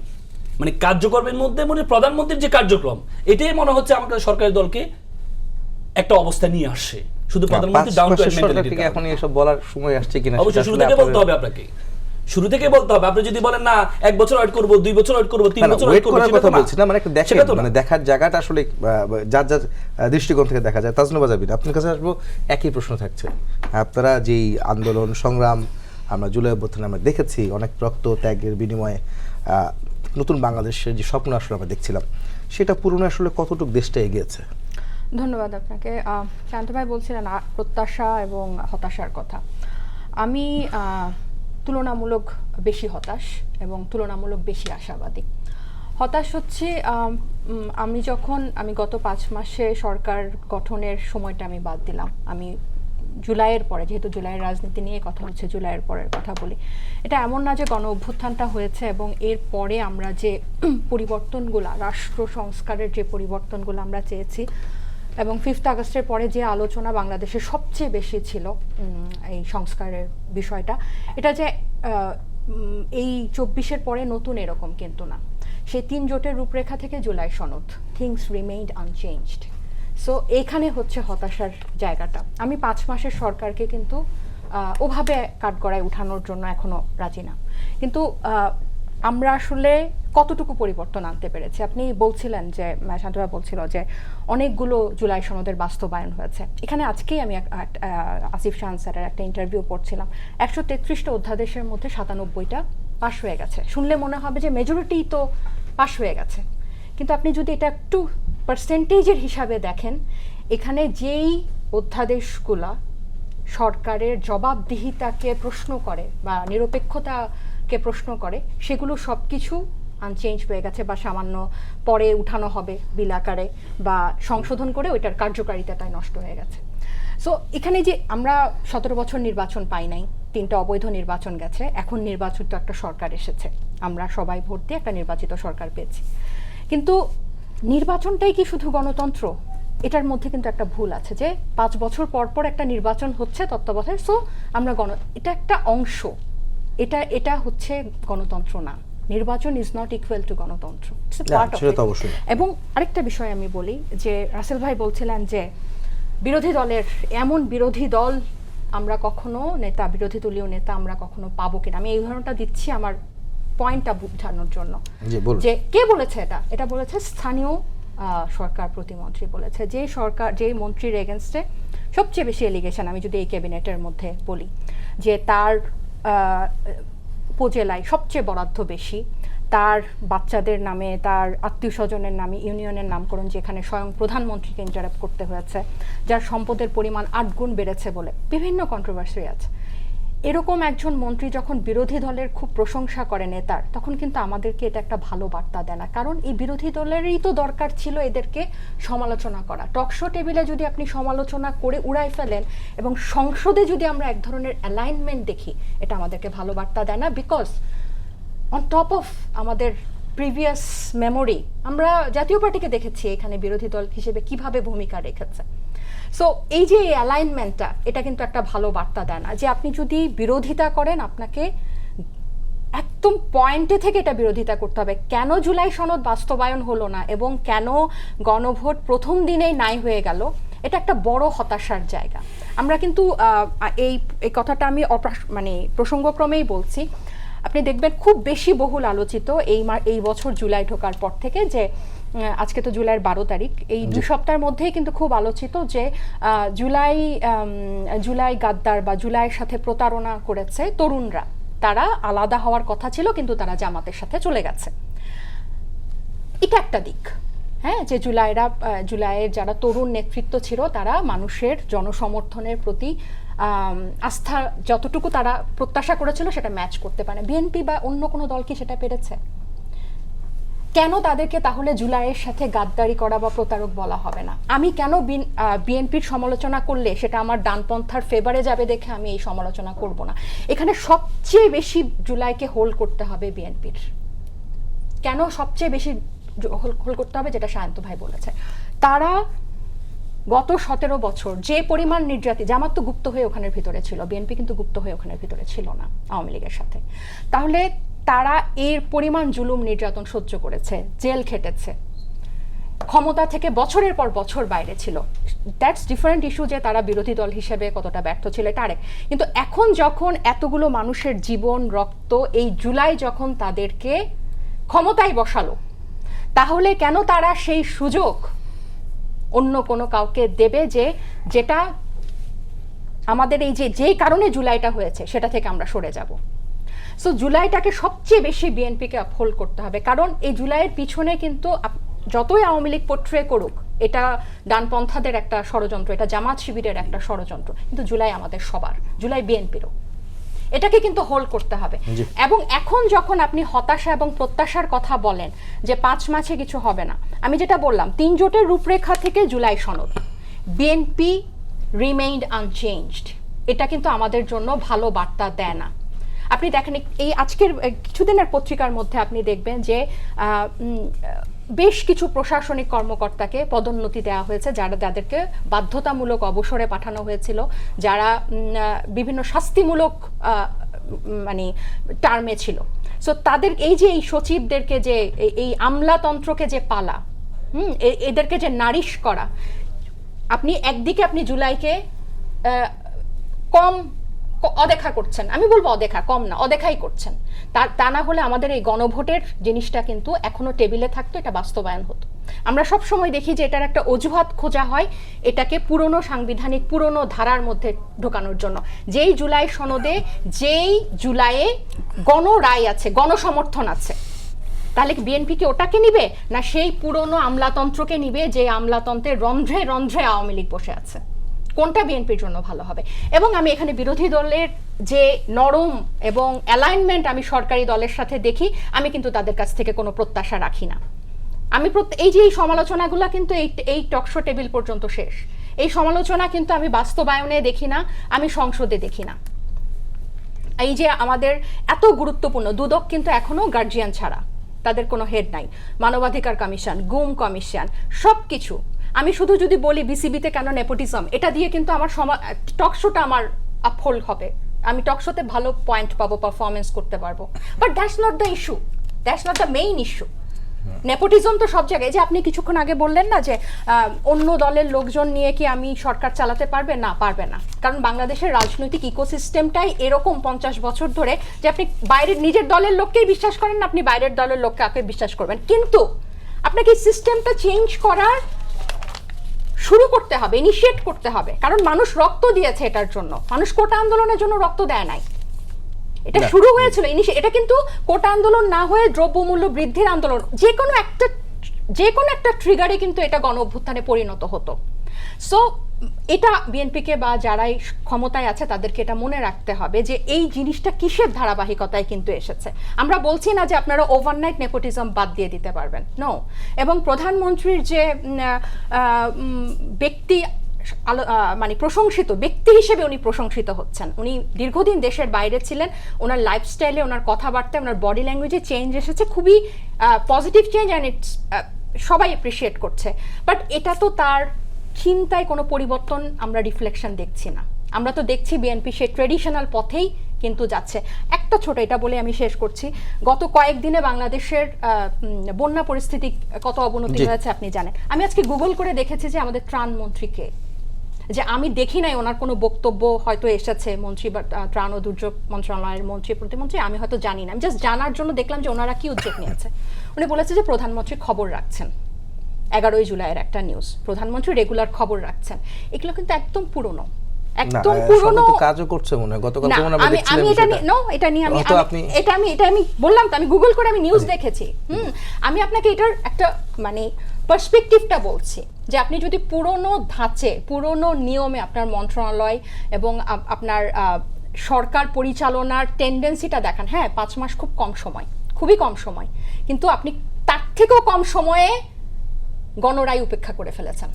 মানে কার্যক্রমের মধ্যে মানে প্রধানমন্ত্রীর যে কার্যক্রম এটাই মনে হচ্ছে আমাদের সরকারি দলকে একটা অবস্থা নিয়ে আসছে। শুধু প্রধানমন্ত্রী ডাউন টু আর্থ মেন্টালিটি। এখন এসব বলার সময় আসছে কিনা অবশ্যই শুরু থেকে বলতে হবে আপনাকে, শুরু থেকে বলতে হবে। আপনি যদি বলেন না 1 বছর ওয়েট করব, 2 বছর ওয়েট করব, 3 বছর ওয়েট করব, কথা বলছি না, মানে একটা দেখেন, মানে দেখার জায়গাটা আসলে যার যার দৃষ্টিকোণ থেকে দেখা যায়। তাজনুবা জাবির, আপনার কাছে আসবো, একই প্রশ্ন থাকছে। আপনারা যেই আন্দোলন সংগ্রাম আমরা জুলাই অভ্যুত্থানে আমরা দেখেছি, অনেক রক্ত ত্যাগের বিনিময়ে নতুন বাংলাদেশের যে স্বপ্ন আসলে আমরা দেখছিলাম, সেটা পূরণে আসলে কতটুকু দেশটা এগিয়েছে? ধন্যবাদ আপনাকে। শান্ত ভাই বলছিলেন প্রত্যাশা এবং হতাশার কথা। আমি তুলনামূলক বেশি হতাশ এবং তুলনামূলক বেশি আশাবাদী। হতাশ হচ্ছে আমি গত 5 মাসে সরকার গঠনের সময়টা আমি বাদ দিলাম। আমি জুলাইয়ের পরে, যেহেতু জুলাইয়ের রাজনীতি নিয়ে কথা হচ্ছে, জুলাইয়ের পরের কথা বলি। এটা এমন না যে গণ অভ্যুত্থানটা হয়েছে এবং এর পরে আমরা যে পরিবর্তনগুলো, রাষ্ট্র সংস্কারের যে পরিবর্তনগুলো আমরা চেয়েছি, এবং 5th আগস্টের পরে যে আলোচনা বাংলাদেশে সবচেয়ে বেশি ছিল এই সংস্কারের বিষয়টা, এটা যে এই 24-এর পরে নতুন এরকম কিন্তু না। সেই 3 জোটের রূপরেখা থেকে জুলাই সনদ, থিংস রিমেইনড আনচেঞ্জড। সো এইখানে হচ্ছে হতাশার জায়গাটা। আমি 5 মাসের সরকারকে কিন্তু ওভাবে কাঠগড়ায় উঠানোর জন্য এখনো রাজি না। কিন্তু আমরা আসলে কতটুকু পরিবর্তন আনতে পেরেছি? আপনি বলছিলেন যে, শান্তভাই বলছিল যে অনেকগুলো জুলাই সনদের বাস্তবায়ন হয়েছে। এখানে আজকেই আমি আসিফ শাহান স্যারের একটা ইন্টারভিউ পড়ছিলাম। 133টা অধ্যাদেশের মধ্যে 97টা পাশ হয়ে গেছে। শুনলে মনে হবে যে মেজরিটি তো পাশ হয়ে গেছে, কিন্তু আপনি যদি এটা একটু পার্সেন্টেজের হিসাবে দেখেন, এখানে যেই অধ্যাদেশগুলা সরকারের জবাবদিহিতাকে প্রশ্ন করে বা নিরপেক্ষতাকে প্রশ্ন করে, সেগুলো সব কিছু আনচেঞ্জ হয়ে গেছে বা সামান্য পরে উঠানো হবে বিল আকারে বা সংশোধন করে ওইটার কার্যকারিতাটাই নষ্ট হয়ে গেছে। সো এখানে যে আমরা 17 বছর নির্বাচন পাই নাই, 3টা অবৈধ নির্বাচন গেছে, এখন নির্বাচিত একটা সরকার এসেছে, আমরা সবাই ভোট দিয়ে একটা নির্বাচিত সরকার পেয়েছি। কিন্তু নির্বাচনটাই কি শুধু গণতন্ত্র? এটার মধ্যে কিন্তু একটা ভুল আছে যে 5 বছর পর পর একটা নির্বাচন হচ্ছে তত্ত্বাবধায়ক, সো আমরা এটা একটা অংশ, এটা হচ্ছে গণতন্ত্র না। নির্বাচন ইজ নট ইকুয়াল টু গণতন্ত্র, এবং আরেকটা বিষয় আমি বলি যে রাসেল ভাই বলছিলেন যে বিরোধী দলের এমন বিরোধী দল আমরা কখনো বিরোধী দলীয় নেতা আমরা কখনো পাবো কিনা। আমি এই উদাহরণটা দিচ্ছি আমার পয়েন্টটা বোঝানোর জন্য যে কে বলেছে এটা বলেছে স্থানীয় সরকার প্রতিমন্ত্রী বলেছে, যে মন্ত্রীর এগেনস্টে সবচেয়ে বেশি এলিগেশন, আমি যদি এই ক্যাবিনেটের মধ্যে বলি, যে তার উপজেলায় সবচেয়ে বরাদ্দ বেশি, তার বাচ্চাদের নামে, তার আত্মীয় স্বজনের নামে ইউনিয়নের নামকরণ, যেখানে স্বয়ং প্রধানমন্ত্রীকে ইন্টারাপ্ট করতে হয়েছে, যার সম্পদের পরিমাণ 8 গুণ বেড়েছে বলে বিভিন্ন কন্ট্রোভার্সি আছে। এরকম একজন মন্ত্রী যখন বিরোধী দলের খুব প্রশংসা করে নেতার, তখন কিন্তু আমাদেরকে এটা একটা ভালো বার্তা দেয় না, কারণ এই বিরোধী দলেরই তো দরকার ছিল এদেরকে সমালোচনা করা। টকশো টেবিলে যদি আপনি সমালোচনা করে উড়াই ফেলেন এবং সংসদে যদি আমরা এক ধরনের অ্যালাইনমেন্ট দেখি, এটা আমাদেরকে ভালো বার্তা দেয় না। বিকজ অন টপ অফ আমাদের প্রিভিয়াস মেমোরি, আমরা জাতীয় পার্টিকে দেখেছি এখানে বিরোধী দল হিসেবে কিভাবে ভূমিকা রেখেছে। সো এই যে অ্যালাইনমেন্টটা, এটা কিন্তু একটা ভালো বার্তা দেয় না যে আপনি যদি বিরোধিতা করেন, আপনাকে একদম পয়েন্টে থেকে এটা বিরোধিতা করতে হবে। কেন জুলাই সনদ বাস্তবায়ন হলো না এবং কেন গণভোট প্রথম দিনেই নাই হয়ে গেল, এটা একটা বড় হতাশার জায়গা। আমরা কিন্তু এই কথাটা আমি মানে প্রসঙ্গক্রমেই বলছি। আপনি দেখবেন খুব বেশি বহুল আলোচিত এই বছর জুলাই ঢোকার পর থেকে, যে আজকে তো জুলাইয়ের 12 তারিখ, এই 2 সপ্তাহের মধ্যেই কিন্তু খুব আলোচিত যে জুলাই গাদ্দার বা জুলাইয়ের সাথে প্রতারণা করেছে তরুণরা, তারা আলাদা হওয়ার কথা ছিল কিন্তু তারা জামাতের সাথে চলে গেছে। এটা একটা দিক, হ্যাঁ, যে জুলাইয়ের যারা তরুণ নেতৃত্ব ছিল তারা মানুষের জনসমর্থনের প্রতি আস্থা যতটুকু তারা প্রত্যাশা করেছিল সেটা ম্যাচ করতে পারে। বিএনপি বা অন্য কোনো দল কি সেটা পেরেছে? কেন তাদেরকে তাহলে জুলাইয়ের সাথে গাদ্দারি করা বা প্রতারক বলা হবে না? আমি কেন বিএনপির সমালোচনা করলে সেটা আমার ডানপন্থার ফেভারে যাবে দেখে আমি এই সমালোচনা করব না? এখানে সবচেয়ে বেশি জুলাইকে হোল্ড করতে হবে বিএনপির। কেন সবচেয়ে বেশি হোল্ড করতে হবে? যেটা শান্ত ভাই বলেছে, তারা গত 17 বছর যে পরিমাণ নির্যাতিত, জামাত তো গুপ্ত হয়ে ওখানের ভিতরে ছিল, বিএনপি কিন্তু গুপ্ত হয়ে ওখানের ভিতরে ছিল না আওয়ামী লীগের সাথে। তাহলে তারা এর পরিমাণ জুলুম নির্যাতন সহ্য করেছে, জেল খেটেছে, ক্ষমতা থেকে বছরের পর বছর বাইরে ছিল। দ্যাটস ডিফারেন্ট ইস্যু যে তারা বিরোধী দল হিসেবে কতটা ব্যর্থ ছিল, এটা আরেক। কিন্তু এখন যখন এতগুলো মানুষের জীবন, রক্ত, এই জুলাই যখন তাদেরকে ক্ষমতায় বসালো, তাহলে কেন তারা সেই সুযোগ অন্য কোনো কাউকে দেবে যেটা আমাদের এই যেই কারণে জুলাইটা হয়েছে সেটা থেকে আমরা সরে যাব? সো জুলাইটাকে সবচেয়ে বেশি বিএনপিকে আপহোল্ড করতে হবে, কারণ এই জুলাইয়ের পিছনে কিন্তু যতই আওয়ামী লীগ পোট্রে করুক এটা ডানপন্থাদের একটা ষড়যন্ত্র, এটা জামাত শিবিরের একটা ষড়যন্ত্র, কিন্তু জুলাই আমাদের সবার, জুলাই বিএনপিরও। এটাকে কিন্তু হোল্ড করতে হবে। এবং এখন যখন আপনি হতাশা এবং প্রত্যাশার কথা বলেন যে 5 মাসে কিছু হবে না, আমি যেটা বললাম 3 জোটের রূপরেখা থেকে জুলাই সনদ, বিএনপি রিমেইনড আনচেঞ্জড, এটা কিন্তু আমাদের জন্য ভালো বার্তা দেয় না। আপনি দেখেন এই আজকের কিছুদিনের পত্রিকার মধ্যে আপনি দেখবেন যে বেশ কিছু প্রশাসনিক কর্মকর্তাকে পদোন্নতি দেওয়া হয়েছে, যাদেরকে বাধ্যতামূলক অবসরে পাঠানো হয়েছিল, যারা বিভিন্ন শাস্তিমূলক মানে টার্মে ছিল। সো তাদের এই যে এই সচিবদেরকে যে এই আমলাতন্ত্রকে যে পালা, এদেরকে যে নারিশ করা, আপনি একদিকে আপনি জুলাইকে কম অদেখা করছেন, আমি বলবো অদেখা, কম না, অদেখাই করছেন। তা না হলে আমাদের এই গণভোটের জিনিসটা কিন্তু এখনো টেবিলে থাকতো, এটা বাস্তবায়ন হতো। আমরা সব সময় দেখি যে এটার একটা অজুহাত খোঁজা হয় এটাকে পুরনো সাংবিধানিক পুরনো ধারার মধ্যে ঢোকানোর জন্য। যেই জুলাই সনদে, যেই জুলাইয়ে গণরায় আছে, গণসমর্থন আছে, তাহলে বিএনপি কি ওটাকে নিবে, না সেই পুরনো আমলাতন্ত্রকে নিবে যে আমলাতন্ত্রের রন্ধ্রে রন্ধ্রে আওয়ামী লীগ বসে আছে? কোনটা বিএনপির জন্য ভালো হবে? এবং আমি এখানে বিরোধী দলের যে নরম এবং অ্যালাইনমেন্ট আমি সরকারি দলের সাথে দেখি, আমি কিন্তু তাদের কাছ থেকে কোনো প্রত্যাশা রাখি না। আমি এই যে এই সমালোচনাগুলো কিন্তু এই টকশো টেবিল পর্যন্ত শেষ। এই সমালোচনা কিন্তু আমি বাস্তবায়নে দেখি না, আমি সংসদে দেখি না। এই যে আমাদের এত গুরুত্বপূর্ণ দুদক কিন্তু এখনো গার্জিয়ান ছাড়া, তাদের কোনো হেড নাই, মানবাধিকার কমিশন, গুম কমিশন, সব কিছু। আমি শুধু যদি বলি বিসিবিতে কেন নেপোটিজম, এটা দিয়ে কিন্তু আমার টকশোটা আমার আপহোল্ড হবে, আমি টকশোতে ভালো পয়েন্ট পাবো, পারফরমেন্স করতে পারবো। But that's not the issue, that's not the main issue. Nepotism তো সব জায়গায়। যে আপনি কিছুক্ষণ আগে বললেন না যে অন্য দলের লোকজন নিয়ে কি আমি সরকার চালাতে পারবে, না পারবে না, কারণ বাংলাদেশের রাজনৈতিক ইকোসিস্টেমটাই এরকম 50 বছর ধরে যে আপনি বাইরের নিজের দলের লোককেই বিশ্বাস করেন না, আপনি বাইরের দলের লোককে কাকে বিশ্বাস করবেন? কিন্তু আপনাকে এই সিস্টেমটা চেঞ্জ করার শুরু করতে হবে, ইনিশিয়েট করতে হবে, কারণ মানুষ রক্ত দিয়েছে এটার জন্য। মানুষ কোটা আন্দোলনের জন্য রক্ত দেয় নাই, এটা শুরু হয়েছিল। এটা কিন্তু কোটা আন্দোলন না হয়ে দ্রব্যমূল্য বৃদ্ধির আন্দোলন, যে কোনো একটা ট্রিগারে কিন্তু এটা গণ অভ্যুত্থানে পরিণত হতো। সো এটা বিএনপিকে বা যারাই ক্ষমতায় আছে তাদেরকে এটা মনে রাখতে হবে যে এই জিনিসটা কিসের ধারাবাহিকতায় কিন্তু এসেছে। আমরা বলছি না যে আপনারা ওভারনাইট নেপোটিজম বাদ দিয়ে দিতে পারবেন, নো। এবং প্রধানমন্ত্রীর যে ব্যক্তি মানে প্রশংসিত ব্যক্তি হিসেবে উনি প্রশংসিত হচ্ছেন। উনি দীর্ঘদিন দেশের বাইরে ছিলেন, ওনার লাইফস্টাইলে, ওনার কথাবার্তায়, ওনার বডি ল্যাঙ্গুয়েজে চেঞ্জ এসেছে, খুবই পজিটিভ চেঞ্জ, অ্যান্ড ইটস সবাই অ্যাপ্রিসিয়েট করছে। বাট এটা তো তার চিন্তায় কোনো পরিবর্তন আমরা রিফ্লেকশন দেখছি না। আমরা তো দেখছি বিএনপি সে ট্রেডিশনাল পথেই কিন্তু যাচ্ছে। একটা ছোট এটা বলে আমি শেষ করছি, গত কয়েকদিনে বাংলাদেশের বন্যা পরিস্থিতি কত অবনতি হয়েছে আপনি জানেন। আমি আজকে গুগল করে দেখেছি যে আমাদের ত্রাণ মন্ত্রীকে, যে আমি দেখি নাই ওনার কোনো বক্তব্য হয়তো এসেছে মন্ত্রী বা ত্রাণ ও দুর্যোগ মন্ত্রণালয়ের মন্ত্রী প্রতিমন্ত্রী, আমি হয়তো জানি না। আমি জাস্ট জানার জন্য দেখলাম যে ওনারা কি উদ্যোগ নিয়েছে। উনি বলেছে যে প্রধানমন্ত্রী খবর রাখছেন, 11 জুলাইয়ের একটা নিউজ, প্রধানমন্ত্রী রেগুলার খবর রাখছেন। এগুলো কিন্তু একদম পুরনো, একদম পুরনো কাজও করছে মনে হয়। গতকাল যেমন আমরা আমি এটা নিয়ে আমি বললাম তো, আমি গুগল করে আমি নিউজ দেখেছি। আমি আপনাকে এটার একটা মানে পার্সপেক্টিভটা বলছি যে আপনি যদি পুরনো ধাঁচে, পুরনো নিয়মে আপনার মন্ত্রণালয় এবং আপনার সরকার পরিচালনার টেন্ডেন্সিটা দেখান, হ্যাঁ 5 মাস খুব কম সময়, খুবই কম সময়, কিন্তু আপনি তার থেকেও কম সময়ে গণরায় উপেক্ষা করে ফেলেছেন।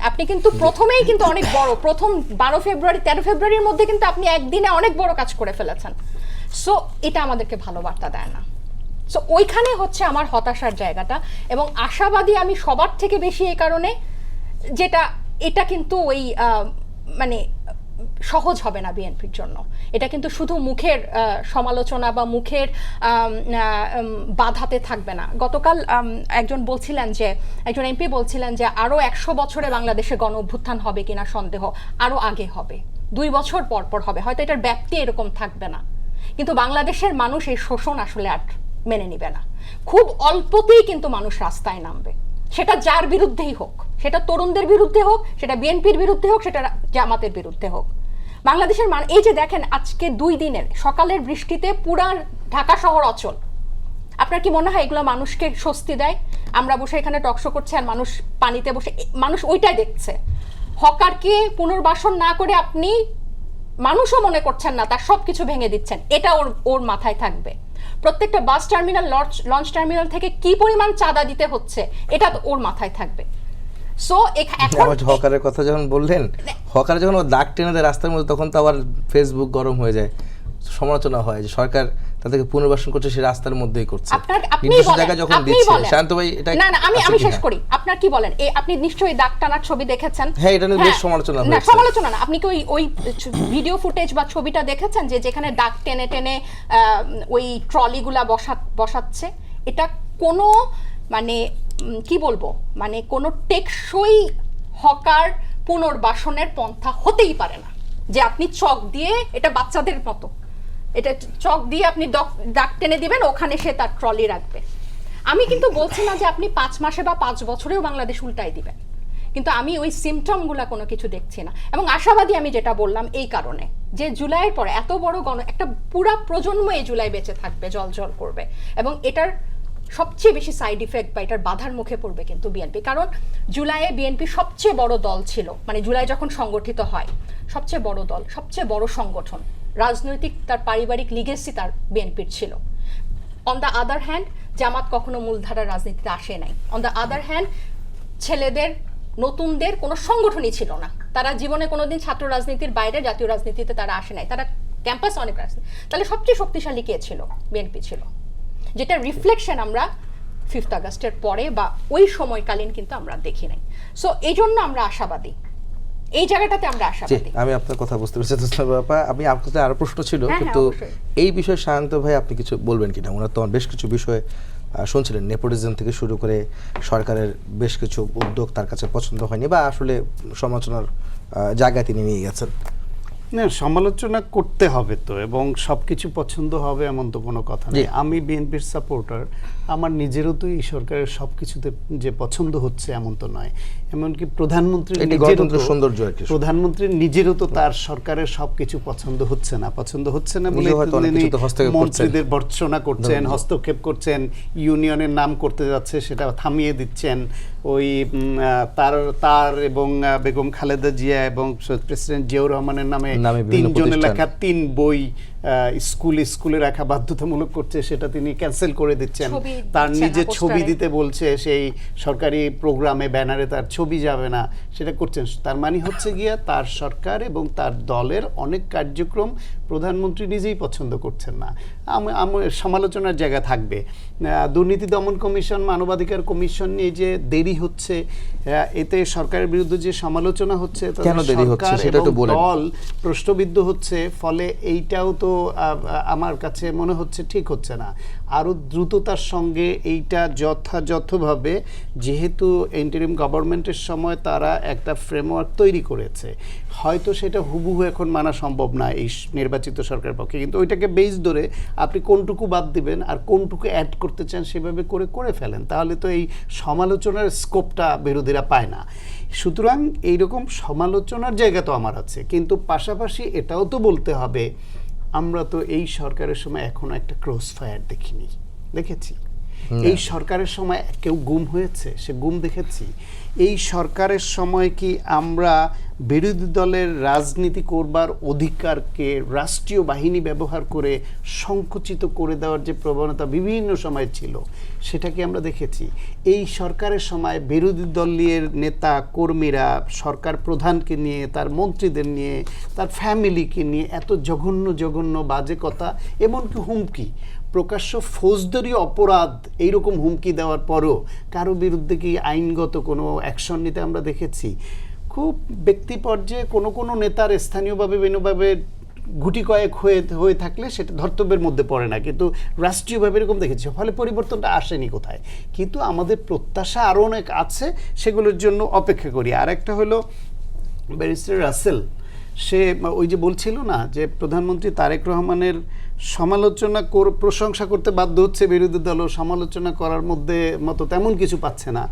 আপনি কিন্তু প্রথমেই কিন্তু অনেক বড়, প্রথম 12 ফেব্রুয়ারি 13 ফেব্রুয়ারির মধ্যে কিন্তু আপনি একদিনে অনেক বড় কাজ করে ফেলেছেন। সো এটা আমাদেরকে ভালো বার্তা দেয় না। সো ওইখানে হচ্ছে আমার হতাশার জায়গাটা, এবং আশাবাদী আমি সবার থেকে বেশি এই কারণে, যেটা এটা কিন্তু ওই মানে সহজ হবে না বিএনপির জন্য। এটা কিন্তু শুধু মুখের সমালোচনা বা মুখের বাধাতে থাকবে না। গতকাল একজন এমপি বলছিলেন যে আরো 100 বছরে বাংলাদেশে গণ অভ্যুত্থান হবে কিনা সন্দেহ, আরো আগে হবে, 2 বছর পর পর হবে, হয়তো এটার ব্যাপ্তি এরকম থাকবে না। কিন্তু বাংলাদেশের মানুষ এই শোষণ আসলে আর মেনে নিবে না। খুব অল্পতেই কিন্তু মানুষ রাস্তায় নামবে, সেটা যার বিরুদ্ধেই হোক, সেটা তরুণদের বিরুদ্ধে হোক, সেটা বিএনপির বিরুদ্ধে হোক, সেটা জামাতের বিরুদ্ধে হোক। বাংলাদেশের এই যে দেখেন আজকে 2 দিনের সকালের বৃষ্টিতে পুরা ঢাকা শহর অচল। আপনার কি মনে হয় এগুলো মানুষকে স্বস্তি দেয়? আমরা বসে এখানে টকশো করছি আর মানুষ পানিতে বসে, মানুষ ওইটাই দেখছে। হকারকে পুনর্বাসন না করে আপনি মানুষও মনে করছেন না, তার সবকিছু ভেঙে দিচ্ছেন, এটা ওর মাথায় থাকবে। প্রত্যেকটা বাস টার্মিনাল, লঞ্চ টার্মিনাল থেকে কি পরিমাণ চাঁদা দিতে হচ্ছে এটা তো ওর মাথায় থাকবে। সো এখন হকারের কথা যখন বললেন, হকার যখন ও দাগ টেনে দেয় রাস্তার মধ্যে, তখন তো আবার ফেসবুক গরম হয়ে যায়, সমালোচনা হয় যে সরকার তাদেরকে পুনর্বাসন করছে সে রাস্তার মধ্যেই করছে। শান্ত ভাই, এটা না আমি শেষ করি। আপনার কি বলেন, আপনি নিশ্চয়ই দাগ টানার ছবি দেখেছেন? হ্যাঁ, এটা নিয়ে বেশ সমালোচনা হয়েছে। না, সমালোচনা না, আপনি কি ওই ভিডিও ফুটেজ বা ছবিটা দেখেছেন যে যেখানে দাগ টেনে টেনে ওই ট্রলিগুলা বসাচ্ছে? এটা কোনো মানে কি বলবো, মানে কোনো টেকসই হকার পুনর্বাসনের পন্থা হতেই পারে না যে আপনি চক দিয়ে, এটা বাচ্চাদের মতো, এটা চক দিয়ে আপনি দাগ টেনে দিবেন, ওখানে সে তার ট্রলি রাখবে। আমি কিন্তু বলছি না যে আপনি 5 মাসে বা 5 বছরেও বাংলাদেশ উল্টাই দিবেন, কিন্তু আমি ওই সিমটমগুলা কোনো কিছু দেখছি না। এবং আশাবাদী আমি যেটা বললাম এই কারণে যে জুলাইয়ের পরে এত বড় একটা পুরা প্রজন্ম এই জুলাই বেঁচে থাকবে, জল করবে, এবং এটার সবচেয়ে বেশি সাইড ইফেক্ট বা এটার বাধার মুখে পড়বে কিন্তু বিএনপি। কারণ জুলাইয়ে বিএনপি সবচেয়ে বড় দল ছিল, মানে জুলাই যখন সংগঠিত হয় সবচেয়ে বড় দল, সবচেয়ে বড় সংগঠন, রাজনৈতিক তার পারিবারিক লিগেসি তার বিএনপির ছিল। অন দ্য আদার হ্যান্ড জামাত কখনো মূলধারার রাজনীতিতে আসে নাই। অন দ্য আদার হ্যান্ড ছেলেদের, নতুনদের কোনো সংগঠনই ছিল না, তারা জীবনে কোনোদিন ছাত্র রাজনীতির বাইরে জাতীয় রাজনীতিতে তারা আসে নাই, তারা ক্যাম্পাস অনেক রাজনীতি। তাহলে সবচেয়ে শক্তিশালী কে ছিল? বিএনপি ছিল, যেটা রিফ্লেকশন আমরা 5th আগস্টের পরে বা ওই সময়কালীন কিন্তু আমরা দেখি নাই। সো এই জন্য আমরা আশাবাদী, এই জায়গাটাতে আমরা আশাবাদী। আমি আপনার কথা বুঝতে পারছি তোসলা বাবা। আমি আপনার কাছে আরো প্রশ্ন ছিল, কিন্তু এই বিষয়ে শান্ত ভাই আপনি কিছু বলবেন কিনা? ওনার তো বেশ কিছু বিষয় শুনছিলেন, নেপোটিজম থেকে শুরু করে সরকারের বেশ কিছু উদ্যোগ তার কাছে পছন্দ হয়নি বা আসলে সমালোচনার জায়গায় তিনি নিয়ে গেছেন। না, সমালোচনা করতে হবে তো, এবং সবকিছু পছন্দ হবে এমন তো কোনো কথা নেই। আমি বিএনপির সাপোর্টার, আমার নিজেরও তো এই সরকারের সবকিছুতে যে পছন্দ হচ্ছে এমন তো নয়। এমনকি প্রধানমন্ত্রীর নিজেরও তো তার সরকারের সবকিছু পছন্দ হচ্ছে না বলে মন্ত্রীদের ভর্ৎসনা করছেন, হস্তক্ষেপ করছেন, ইউনিয়নের নাম করতে যাচ্ছে সেটা থামিয়ে দিচ্ছেন। ওই তার এবং বেগম খালেদা জিয়া এবং প্রেসিডেন্ট জিয়াউর রহমানের নামে 3 জনের লেখা 3 বই স্কুলে রাখা বাধ্যতামূলক করছে, সেটা তিনি ক্যান্সেল করে দিচ্ছেন। তার নিজের ছবি দিতে বলছে, সেই সরকারি প্রোগ্রামে ব্যানারে তার ছবি যাবে না, সেটা করছেন। তার মানে হচ্ছে গিয়া তার সরকার এবং তার দলের অনেক কার্যক্রম প্রধানমন্ত্রী নিজেই পছন্দ করছেন না। সমালোচনার জায়গা থাকবে। দুর্নীতি দমন কমিশন, মানবাধিকার কমিশন নিয়ে যে দেরি হচ্ছে, এতে সরকারের বিরুদ্ধে যে সমালোচনা হচ্ছে, দল প্রশ্নবিদ্ধ হচ্ছে, ফলে এইটাও তো আমার কাছে মনে হচ্ছে ঠিক হচ্ছে না। আরও দ্রুততার সঙ্গে এইটা যথাযথভাবে, যেহেতু ইন্টারিম গভর্নমেন্টের সময় তারা একটা ফ্রেমওয়ার্ক তৈরি করেছে, হয়তো সেটা হুবহু এখন মানা সম্ভব না এই নির্বাচিত সরকারের পক্ষে, কিন্তু ওইটাকে বেস ধরে আপনি কোনটুকু বাদ দিবেন আর কোনটুকু অ্যাড করতে চান সেভাবে করে ফেলেন, তাহলে তো এই সমালোচনার স্কোপটা বিরোধীরা পায় না। সুতরাং এইরকম সমালোচনার জায়গা তো আমার আছে, কিন্তু পাশাপাশি এটাও তো বলতে হবে, আমরা তো এই সরকারের সময় এখনো একটা ক্রস ফায়ার দেখেছি। এই সরকারের সময় কেউ গুম হয়েছে, সে গুম দেখেছি। এই সরকারের সময় কি আমরা বিরোধী দলের রাজনীতি করবার অধিকারকে রাষ্ট্রীয় বাহিনী ব্যবহার করে সংকুচিত করে দেওয়ার যে প্রবণতা বিভিন্ন সময় ছিল, সেটা কি আমরা দেখেছি? এই সরকারের সময় বিরোধী দলের নেতা কর্মীরা সরকার প্রধানকে নিয়ে, তার মন্ত্রীদের নিয়ে, তার ফ্যামিলিকে নিয়ে এত জঘন্য বাজে কথা, এমনকি হুমকি, প্রকাশ্য ফৌজদারি অপরাধ, এইরকম হুমকি দেওয়ার পরও কারো বিরুদ্ধে কি আইনগত কোনো অ্যাকশন নিতে আমরা দেখেছি? খুব ব্যক্তি পর্যায়ে কোনো কোনো নেতার স্থানীয়ভাবে বিভিন্নভাবে গুটি কয়েক হয়ে থাকলে সেটা ধর্তব্যের মধ্যে পড়ে না, কিন্তু রাষ্ট্রীয়ভাবে এরকম দেখেছি, ফলে পরিবর্তনটা আসেনি কোথায়। কিন্তু আমাদের প্রত্যাশা আরও অনেক আছে, সেগুলোর জন্য অপেক্ষা করি। আর একটা হলো ব্যারিস্টার রাসেল, সে ওই যে বলছিল না যে প্রধানমন্ত্রী তারেক রহমানের প্রশংসা করতে বাধ্য হচ্ছে বিরোধী দলও, সমালোচনা করার মধ্যে মতো তেমন কিছু পাচ্ছে না।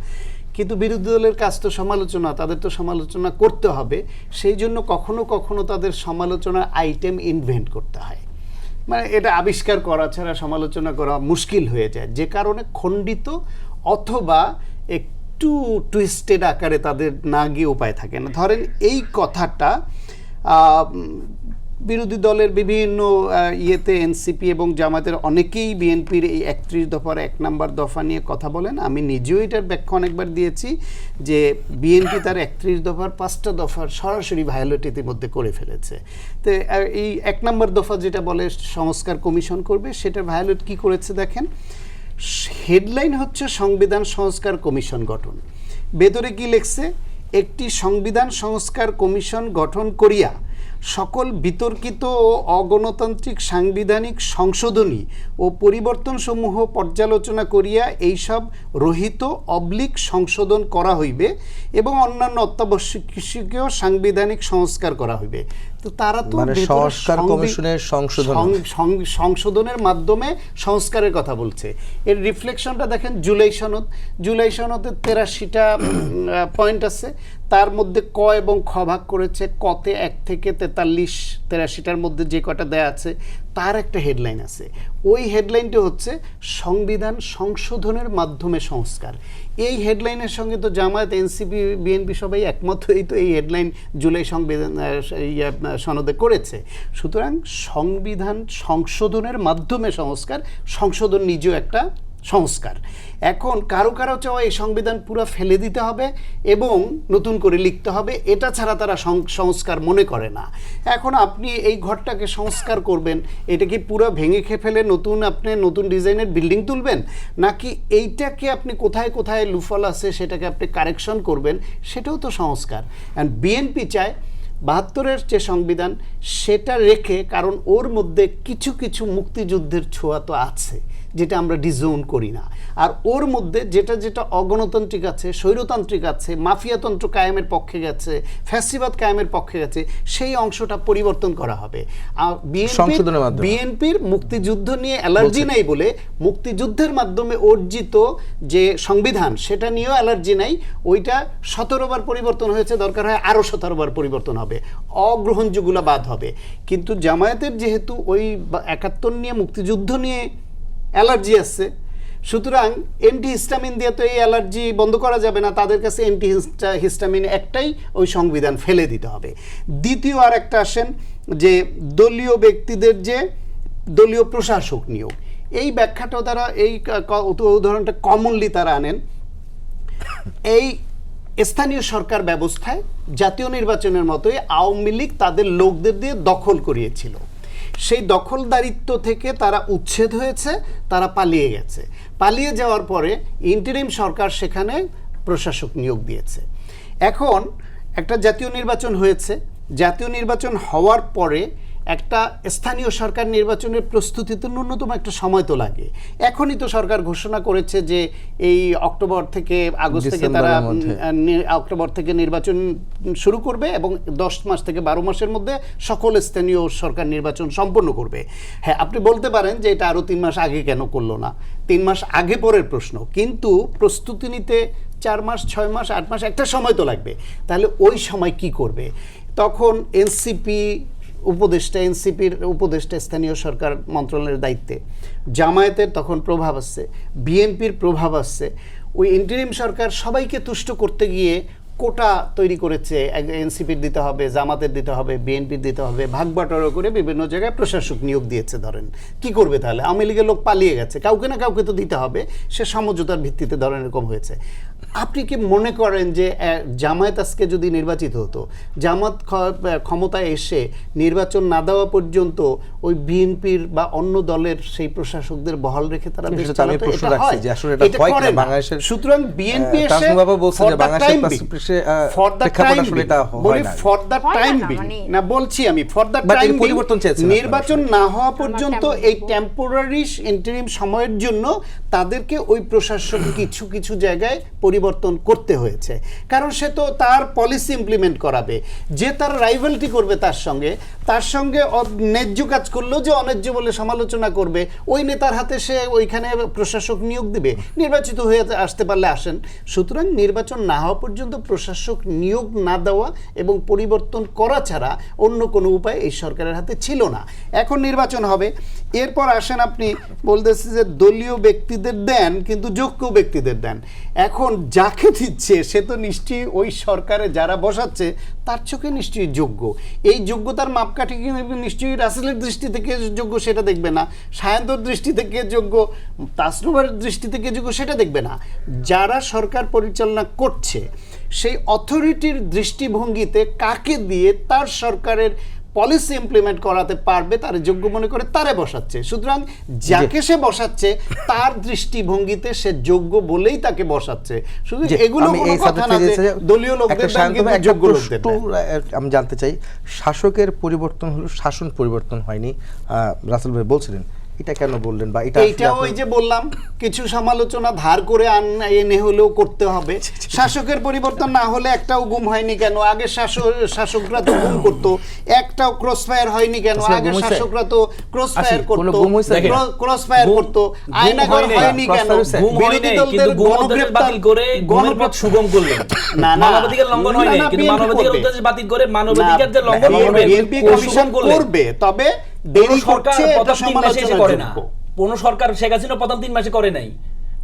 কিন্তু বিরোধী দলের কাজ তো সমালোচনা, তাদের তো সমালোচনা করতে হবে, সেই জন্য কখনো কখনো তাদের সমালোচনার আইটেম ইনভেন্ট করতে হয়, মানে এটা আবিষ্কার করা ছাড়া সমালোচনা করা মুশকিল হয়ে যায়, যে কারণে খণ্ডিত অথবা একটু টুইস্টেড আকারে তাদের না গিয়ে উপায় থাকে না। ধরেন এই কথাটা বিরোধী দলের বিভিন্ন ইয়েতে এনসিপি এবং জামাতের অনেকেই বিএনপির এই 31 দফার 1 নম্বর দফা নিয়ে কথা বলেন। আমি নিজেও এটার ব্যাখ্যা অনেকবার দিয়েছি যে বিএনপি তার 31 দফার 5টা দফার সরাসরি ভায়োলেট ইতিমধ্যে করে ফেলেছে। তো এই 1 নম্বর দফা যেটা বলে সংস্কার কমিশন করবে, সেটা ভায়োলেট কি করেছে দেখেন। হেডলাইন হচ্ছে সংবিধান সংস্কার কমিশন গঠন, ভেতরে কি লিখছে, একটি সংবিধান সংস্কার কমিশন গঠন করিয়া সকল বিতর্কিত ও অগণতান্ত্রিক সাংবিধানিক সংশোধনী ও পরিবর্তনসমূহ পর্যালোচনা করিয়া এইসব রহিত সংশোধন করা হইবে এবং অন্যান্য অত্যাবশ্যকীয় সাংবিধানিক সংস্কার করা হইবে। তো তারা তো সংস্কার কমিশনের সংশোধনের মাধ্যমে সংস্কারের কথা বলছে। এর রিফ্লেকশনটা দেখেন জুলাই সনদে 83টা পয়েন্ট আছে, তার মধ্যে ক এবং খ ভাগ করেছে, কতে 1 থেকে 43-83টার মধ্যে যে কটা দেয়া আছে তার একটা হেডলাইন আছে। ওই হেডলাইনটা হচ্ছে সংবিধান সংশোধনের মাধ্যমে সংস্কার। এই হেডলাইনের সঙ্গে তো জামায়াত, এনসিপি, বিএনপি সবাই একমত হয়েই তো এই হেডলাইন জুলাই সংবিধান সনদে করেছে। সুতরাং সংবিধান সংশোধনের মাধ্যমে সংশোধন নিজেও একটা সংস্কার। এখন কারো কারো চাওয়া এই সংবিধান পুরো ফেলে দিতে হবে এবং নতুন করে লিখতে হবে, এটা ছাড়া তারা সংস্কার মনে করে না। এখন আপনি এই ঘরটাকে সংস্কার করবেন, এটা কি পুরো ভেঙে ফেলে আপনি নতুন ডিজাইনের বিল্ডিং তুলবেন, নাকি এইটাকে আপনি কোথায় কোথায় লুফল আছে সেটাকে আপনি কারেকশন করবেন, সেটাও তো সংস্কার। অ্যান্ড বিএনপি চায় 72-এর যে সংবিধান সেটা রেখে, কারণ ওর মধ্যে কিছু কিছু মুক্তিযুদ্ধের ছোঁয়া তো আছে যেটা আমরা ডিজোন করি না, আর ওর মধ্যে যেটা যেটা অগণতান্ত্রিক আছে, স্বৈরতান্ত্রিক আছে, মাফিয়াতন্ত্র কায়েমের পক্ষে গেছে, ফ্যাসিবাদ কায়েমের পক্ষে গেছে, সেই অংশটা পরিবর্তন করা হবে। বিএনপির মুক্তিযুদ্ধ নিয়ে অ্যালার্জি নাই বলে মুক্তিযুদ্ধের মাধ্যমে অর্জিত যে সংবিধান সেটা নিয়েও অ্যালার্জি নাই, ওইটা 17 বার পরিবর্তন হয়েছে, দরকার হয় আরও 17 বার পরিবর্তন হবে, অগ্রহণযোগ্য বাদ হবে। কিন্তু জামায়াতের যেহেতু ওই 71 নিয়ে মুক্তিযুদ্ধ নিয়ে অ্যালার্জি আছে, সুতরাং অ্যান্টি হিস্টামিন দিয়ে তো এই অ্যালার্জি বন্ধ করা যাবে না, তাদের কাছে অ্যান্টি হিস্টামিন একটাই, ওই সংবিধান ফেলে দিতে হবে। দ্বিতীয় আর একটা আসেন যে দলীয় ব্যক্তিদের যে দলীয় প্রশাসক নিয়োগ, এই ব্যাখ্যাটাও তারা এই উদাহরণটা কমনলি তারা আনেন। এই স্থানীয় সরকার ব্যবস্থায় জাতীয় নির্বাচনের মতোই আওয়ামী লীগ তাদের লোকদের দিয়ে দখল করিয়েছিল, সেই দখলদারিত্ব থেকে তারা উচ্ছেদ হয়েছে, তারা পালিয়ে গেছে। পালিয়ে যাওয়ার পরে ইন্টারিম সরকার সেখানে প্রশাসক নিয়োগ দিয়েছে। এখন একটা জাতীয় নির্বাচন হয়েছে, জাতীয় নির্বাচন হওয়ার পরে একটা স্থানীয় সরকার নির্বাচনের প্রস্তুতিতে ন্যূনতম একটা সময় তো লাগে। এখনই তো সরকার ঘোষণা করেছে যে এই অক্টোবর থেকে আগস্ট থেকে তারা অক্টোবর থেকে নির্বাচন শুরু করবে এবং 10 মাস থেকে 12 মাসের মধ্যে সকল স্থানীয় সরকার নির্বাচন সম্পন্ন করবে। হ্যাঁ, আপনি বলতে পারেন যে এটা আরও 3 মাস আগে কেন করলো না, 3 মাস আগে পরের প্রশ্ন, কিন্তু প্রস্তুতি নিতে 4 মাস, 6 মাস, 8 মাস একটা সময় তো লাগবে। তাহলে ওই সময় কি করবে? তখন এনসিপির উপদেষ্টা স্থানীয় সরকার মন্ত্রণালয়ের দায়িত্বে, জামায়াতের তখন প্রভাব আসছে, বিএনপির প্রভাব আসছে। ওই ইন্টারিম সরকার সবাইকে তুষ্ট করতে গিয়ে কোটা তৈরি করেছে, এনসিপির দিতে হবে, জামাতের দিতে হবে, বিএনপির দিতে হবে, ভাগ বাটোয়ারা করে বিভিন্ন জায়গায় প্রশাসক নিয়োগ দিয়েছে। ধরেন কি করবে তাহলে? আওয়ামী লীগের লোক পালিয়ে গেছে, কাউকে না কাউকে তো দিতে হবে, সে সমঝোতার ভিত্তিতে ধরেন এরকম হয়েছে। আপনি কি মনে করেন যে জামায়াত আজকে যদি নির্বাচিত হতো, জামাত ক্ষমতায় এসে নির্বাচন না দেওয়া পর্যন্ত ওই বিএনপির বা অন্য দলের সেই প্রশাসকদের বহাল রেখে তারা দেশ আমি চালাতো? প্রশ্ন এটা রাখছি হয়? যে আসলে এটা এটা হয় করে কিনা না। বাংলাদেশের। সুতরাং বিএনপি এসে তাসনিম বাবা বলছেন যে for the বাংলাদেশের time being, for the প্রেক্ষাপট time আসলে being, এটা হয় বলি না। for the হয় না, time না, being, মানে- না বলছি আমি for the But এর time being, পরিবর্তন চেয়েছেন আপনারা নির্বাচন না হওয়া পর্যন্ত তেমন এই বলবো। টেম্পোরারি ইন্টারিম সময়ের জন্য তাদেরকে ওই প্রশাসন কিছু কিছু জায়গায় পরিবর্তন করতে হয়েছে, কারণ সে তো তার পলিসি ইমপ্লিমেন্ট করাবে, যে তার রাইভালটি করবে তার সঙ্গে ন্যায্য কাজ করলেও যে অন্যায্য বলে সমালোচনা করবে, ওই নেতার হাতে সে ওইখানে প্রশাসক নিয়োগ দিবে, নির্বাচিত হয়ে আসতে পারলে আসেন। সুতরাং নির্বাচন না হওয়া পর্যন্ত প্রশাসক নিয়োগ না দেওয়া এবং পরিবর্তন করা ছাড়া অন্য কোনো উপায় এই সরকারের হাতে ছিল না। এখন নির্বাচন হবে, এরপর আসেন আপনি বলতেছে যে দলীয় ব্যক্তিদের দেন কিন্তু যোগ্য ব্যক্তিদের দেন। এখন যাকে দিচ্ছে সে তো নিশ্চয়ই ওই সরকারে যারা বসাচ্ছে তার চোখে নিশ্চয়ই যোগ্য। এই যোগ্যতার মাপকাঠি কিন্তু নিশ্চয়ই রাসেলের দৃষ্টি থেকে যোগ্য সেটা দেখবে না, সায়ন্তর দৃষ্টি থেকে যোগ্য, তাসনুমার দৃষ্টি থেকে যোগ্য সেটা দেখবে না। যারা সরকার পরিচালনা করছে সেই অথরিটির দৃষ্টিভঙ্গিতে কাকে দিয়ে তার সরকারের পলিসি ইমপ্লিমেন্ট করাতে পারবে তার যোগ্য মনে করে তারে বসাচ্ছে। সুতরাং যাকে সে বসাচ্ছে তার দৃষ্টিভঙ্গিতে সে যোগ্য বলেই তাকে বসাচ্ছে। শুধু এগুলো কোনো কথা না যে দলীয় লোকদের দান কিন্তু যোগ্য লোকদের দেন। আমি জানতে চাই, শাসকের পরিবর্তন হলো, শাসন পরিবর্তন হয়নি, রাসেল ভাই বলছিলেন, এটা কেন বললেন? বা এইটা ওই যে বললাম কিছু সমালোচনা ধার করে এনে হলেও করতে হবে। শাসকের পরিবর্তন না হলে একটাও গুম হয়নি কেন? আগে শাসকরা তো গুম করতো, একটাও ক্রসফায়ার হয়নি কেন? আগে শাসকরা তো ক্রসফায়ার করতো, ক্রসফায়ার করতো, আয়নাঘর হয়নি কেন? বিরোধী দলদের বাতিল করে গুমের পথ সুগম করলেন। মানবাধিকার লঙ্ঘন হয় নাই, কিন্তু মানবাধিকার উদ্দেশ্য বাতিল করে মানবাধিকার যে লঙ্ঘন করবে বিএনপি কমিশন করবে, তবে দেরি করছে, এটা সমালোচনা করে না। যোগ্য। কোন সরকার শেখ হাসিনা প্রথম 3 মাসে করে নাই,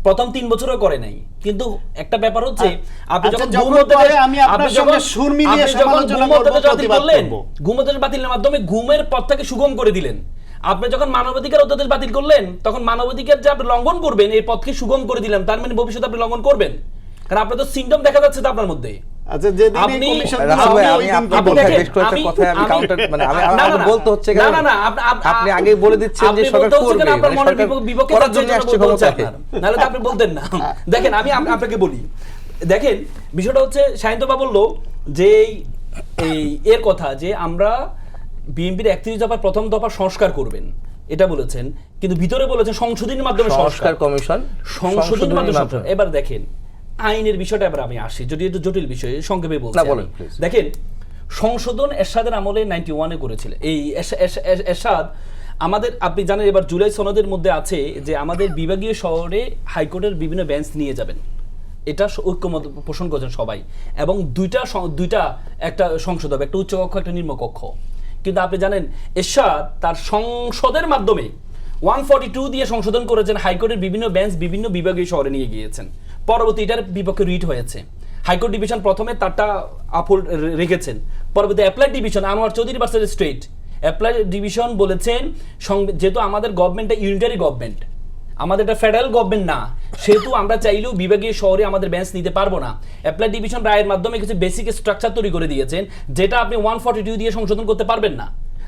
প্রথম 3 বছরও করে নাই। কিন্তু একটা ব্যাপার হচ্ছে আপনি যখন ঘুমোদ্দেশ বাতিলের মাধ্যমে ঘুমের পথটাকে সুগম করে দিলেন, আপনি যখন মানবাধিকার অধ্যাদেশ বাতিল করলেন তখন মানবাধিকার যে আপনি লঙ্ঘন করবেন এই পথকে সুগম করে দিলেন। তার মানে ভবিষ্যতে আপনি লঙ্ঘন করবেন, কারণ আপনার তো সিম্পটম দেখা যাচ্ছে তো আপনার মধ্যে। আচ্ছা, যে দিন এই কমিশন আপনি আগে বলে দিচ্ছেন যে সরকার করবে, নাহলে তো আপনি বলতেন না। দেখেন আমি আপনাকে বলি, দেখেন বিষয়টা হচ্ছে সায়ন্তবা বলল যে এই এর কথা যে আমরা বিএনপির 31 দফার প্রথম দফা সংস্কার করবেন, এটা বলেছেন, কিন্তু ভিতরে বলেছেন সংশোধনের মাধ্যমে সংস্কার কমিশন, সংশোধনের মাধ্যমে। এবার দেখেন আইনের বিষয়টা এবার আমি আসি, যদি একটু জটিল বিষয় সংক্ষেপে বলছি। দেখেন সংশোধন এরশাদের আমলে 91-এ করেছিলেন এই এরশাদ। আমাদের আপনি জানেন এবার জুলাই সনদের মধ্যে আছে যে আমাদের বিভাগীয় শহরে হাইকোর্টের বিভিন্ন বেঞ্চ নিয়ে যাবেন, এটা ঐক্যমত পোষণ করেছেন সবাই, এবং দুইটা একটা সংসদ হবে, একটা উচ্চকক্ষ একটা নিম্নকক্ষ। কিন্তু আপনি জানেন এরশাদ তার সংসদের মাধ্যমে 142 দিয়ে সংশোধন করেছেন, হাইকোর্টের বিভিন্ন বেঞ্চ বিভিন্ন বিভাগীয় শহরে নিয়ে গিয়েছেন। পরবর্তী এটার বিপক্ষে রিট হয়েছে, হাইকোর্ট ডিভিশন প্রথমে তারটা আপহোল্ড রেখেছেন, পরবর্তী applied division Anwar Chowdhury versus state applied division বলেছেন যেহেতু আমাদের গভর্নমেন্টটা ইউনিটারি গভর্নমেন্ট, আমাদের এটা ফেডারেল গভর্নমেন্ট না, সেহেতু আমরা চাইলেও বিভাগীয় শহরে আমাদের বেঞ্চ নিতে পারবো না। অ্যাপ্লাইড ডিভিশন রায়ের মাধ্যমে কিছু বেসিক স্ট্রাকচার তৈরি করে দিয়েছেন যেটা আপনি 142 দিয়ে সংশোধন করতে পারবেন না।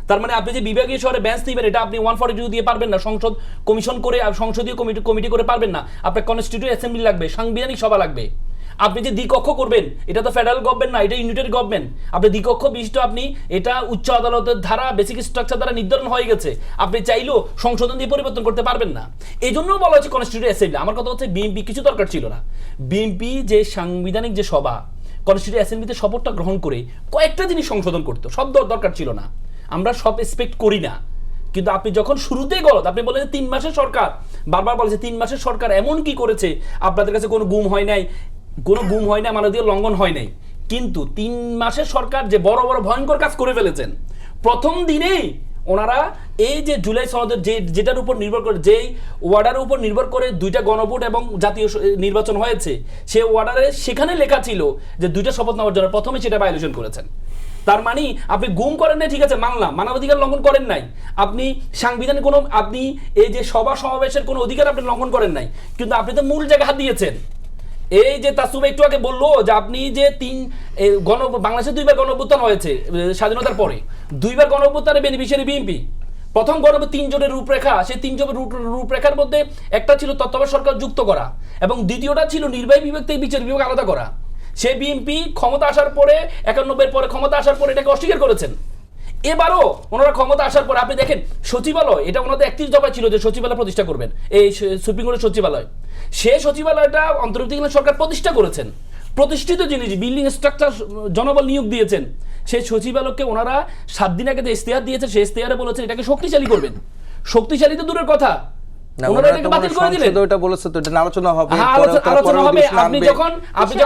তার মানে আপনি যে বিভাগীয় শহরে বেঞ্চ নিবেন এটা আপনি 142 দিয়ে পারবেন না, সংসদ কমিশন করে সংসদীয় কমিটি করে পারবেন না, আপনার কনস্টিটিউয়েন্ট অ্যাসেম্বলি লাগবে, সাংবিধানিক সভা লাগবে। আপনি যে দ্বিকক্ষ করবেন এটা তো ফেডারেল গভর্নমেন্ট না, এটা ইউনিটারি গভর্নমেন্ট। আপনি দ্বিকক্ষ বিশিষ্ট আপনি এটা উচ্চ আদালতের ধারা বেসিক স্ট্রাকচার দ্বারা নির্ধারণ হয়ে গেছে, আপনি চাইলেও সংশোধন দিয়ে পরিবর্তন করতে পারবেন না। এই জন্য বলা হচ্ছে কনস্টিটিউয়েন্ট অ্যাসেম্বলি। আমার কথা হচ্ছে বিএনপি কিছু দরকার ছিল না, বিএনপি যে সাংবিধানিক যে সভা কনস্টিটিউয়েন্ট অ্যাসেম্বলিতে শপথটা গ্রহণ করে কয়েকটা জিনিস সংশোধন করতো, সব দরকার ছিল না, আমরা সব এক্সপেক্ট করি না। কিন্তু আপনি যখন শুরুতেই গলত, আপনি বলেন 3 মাসের সরকার, বারবার বলেছে 3 মাসের সরকার এমন কি করেছে আপনাদের কাছে কোনো গুম হয় নাই, মানবাধিকার লঙ্ঘন হয় নাই, কিন্তু 3 মাসের সরকার যে বড় বড় ভয়ঙ্কর কাজ করে ফেলেছেন। প্রথম দিনেই ওনারা এই যে জুলাই সনদের যেটার উপর নির্ভর করে, যেই ওয়ার্ডারের উপর নির্ভর করে 2টা গণভোট এবং জাতীয় নির্বাচন হয়েছে, সেই ওয়ার্ডারে সেখানে লেখা ছিল যে 2টা শপথ নেওয়ার জন্য প্রথমে সেটা ভায়োলেশন করেছেন। তার মানে আপনি গুম করেন নাই, ঠিক আছে মানলাম, মানবাধিকার লঙ্ঘন করেন নাই, আপনি সাংবিধানিক কোনো আপনি এই যে সভা সমাবেশের কোনো অধিকার আপনি লঙ্ঘন করেন নাই, কিন্তু আপনি তো মূল জায়গায় হাত দিয়েছেন। এই যে তাসুব একটু আগে বললো যে আপনি যে বাংলাদেশে 2বার গণঅভ্যুত্থান হয়েছে স্বাধীনতার পরে, 2বার গণঅভ্যুত্থানের বেনিফিশিয়ারি বিএনপি। প্রথম গণঅভ্যুত্থান 3 জনের রূপরেখা, সেই 3 জনের রূপরেখার মধ্যে একটা ছিল তত্ত্বাবধায়ক সরকার যুক্ত করা এবং দ্বিতীয়টা ছিল নির্বাহী বিভাগ থেকে বিচার বিভাগ আলাদা করা। সেই বিএনপি ক্ষমতা আসার পরে 91 পরে ক্ষমতা আসার পরে এটাকে অস্বীকার করেছেন। এবারও ওনারা ক্ষমতা আসার পর আপনি দেখেন সচিবালয়, এটা ওনাদের 31 দফায় ছিল যে সচিবালয় প্রতিষ্ঠা করবেন, এই সুপ্রিম কোর্টের সচিবালয়। সেই সচিবালয়টা অন্তর্বর্তীকালীন সরকার প্রতিষ্ঠা করেছেন, প্রতিষ্ঠিত জিনিস, বিল্ডিং স্ট্রাকচার জনবল নিয়োগ দিয়েছেন। সেই সচিবালয়কে ওনারা 7 দিন আগে যে ইশতেহার দিয়েছেন, সেই ইশতেহারে বলেছেন এটাকে শক্তিশালী করবেন। শক্তিশালী তো দূরের কথা, ওনারা এটাকে বাতিল করে দিলেন। ওটা বলেছে তো, এটা আলোচনা হবে, আলোচনা হবে। আপনি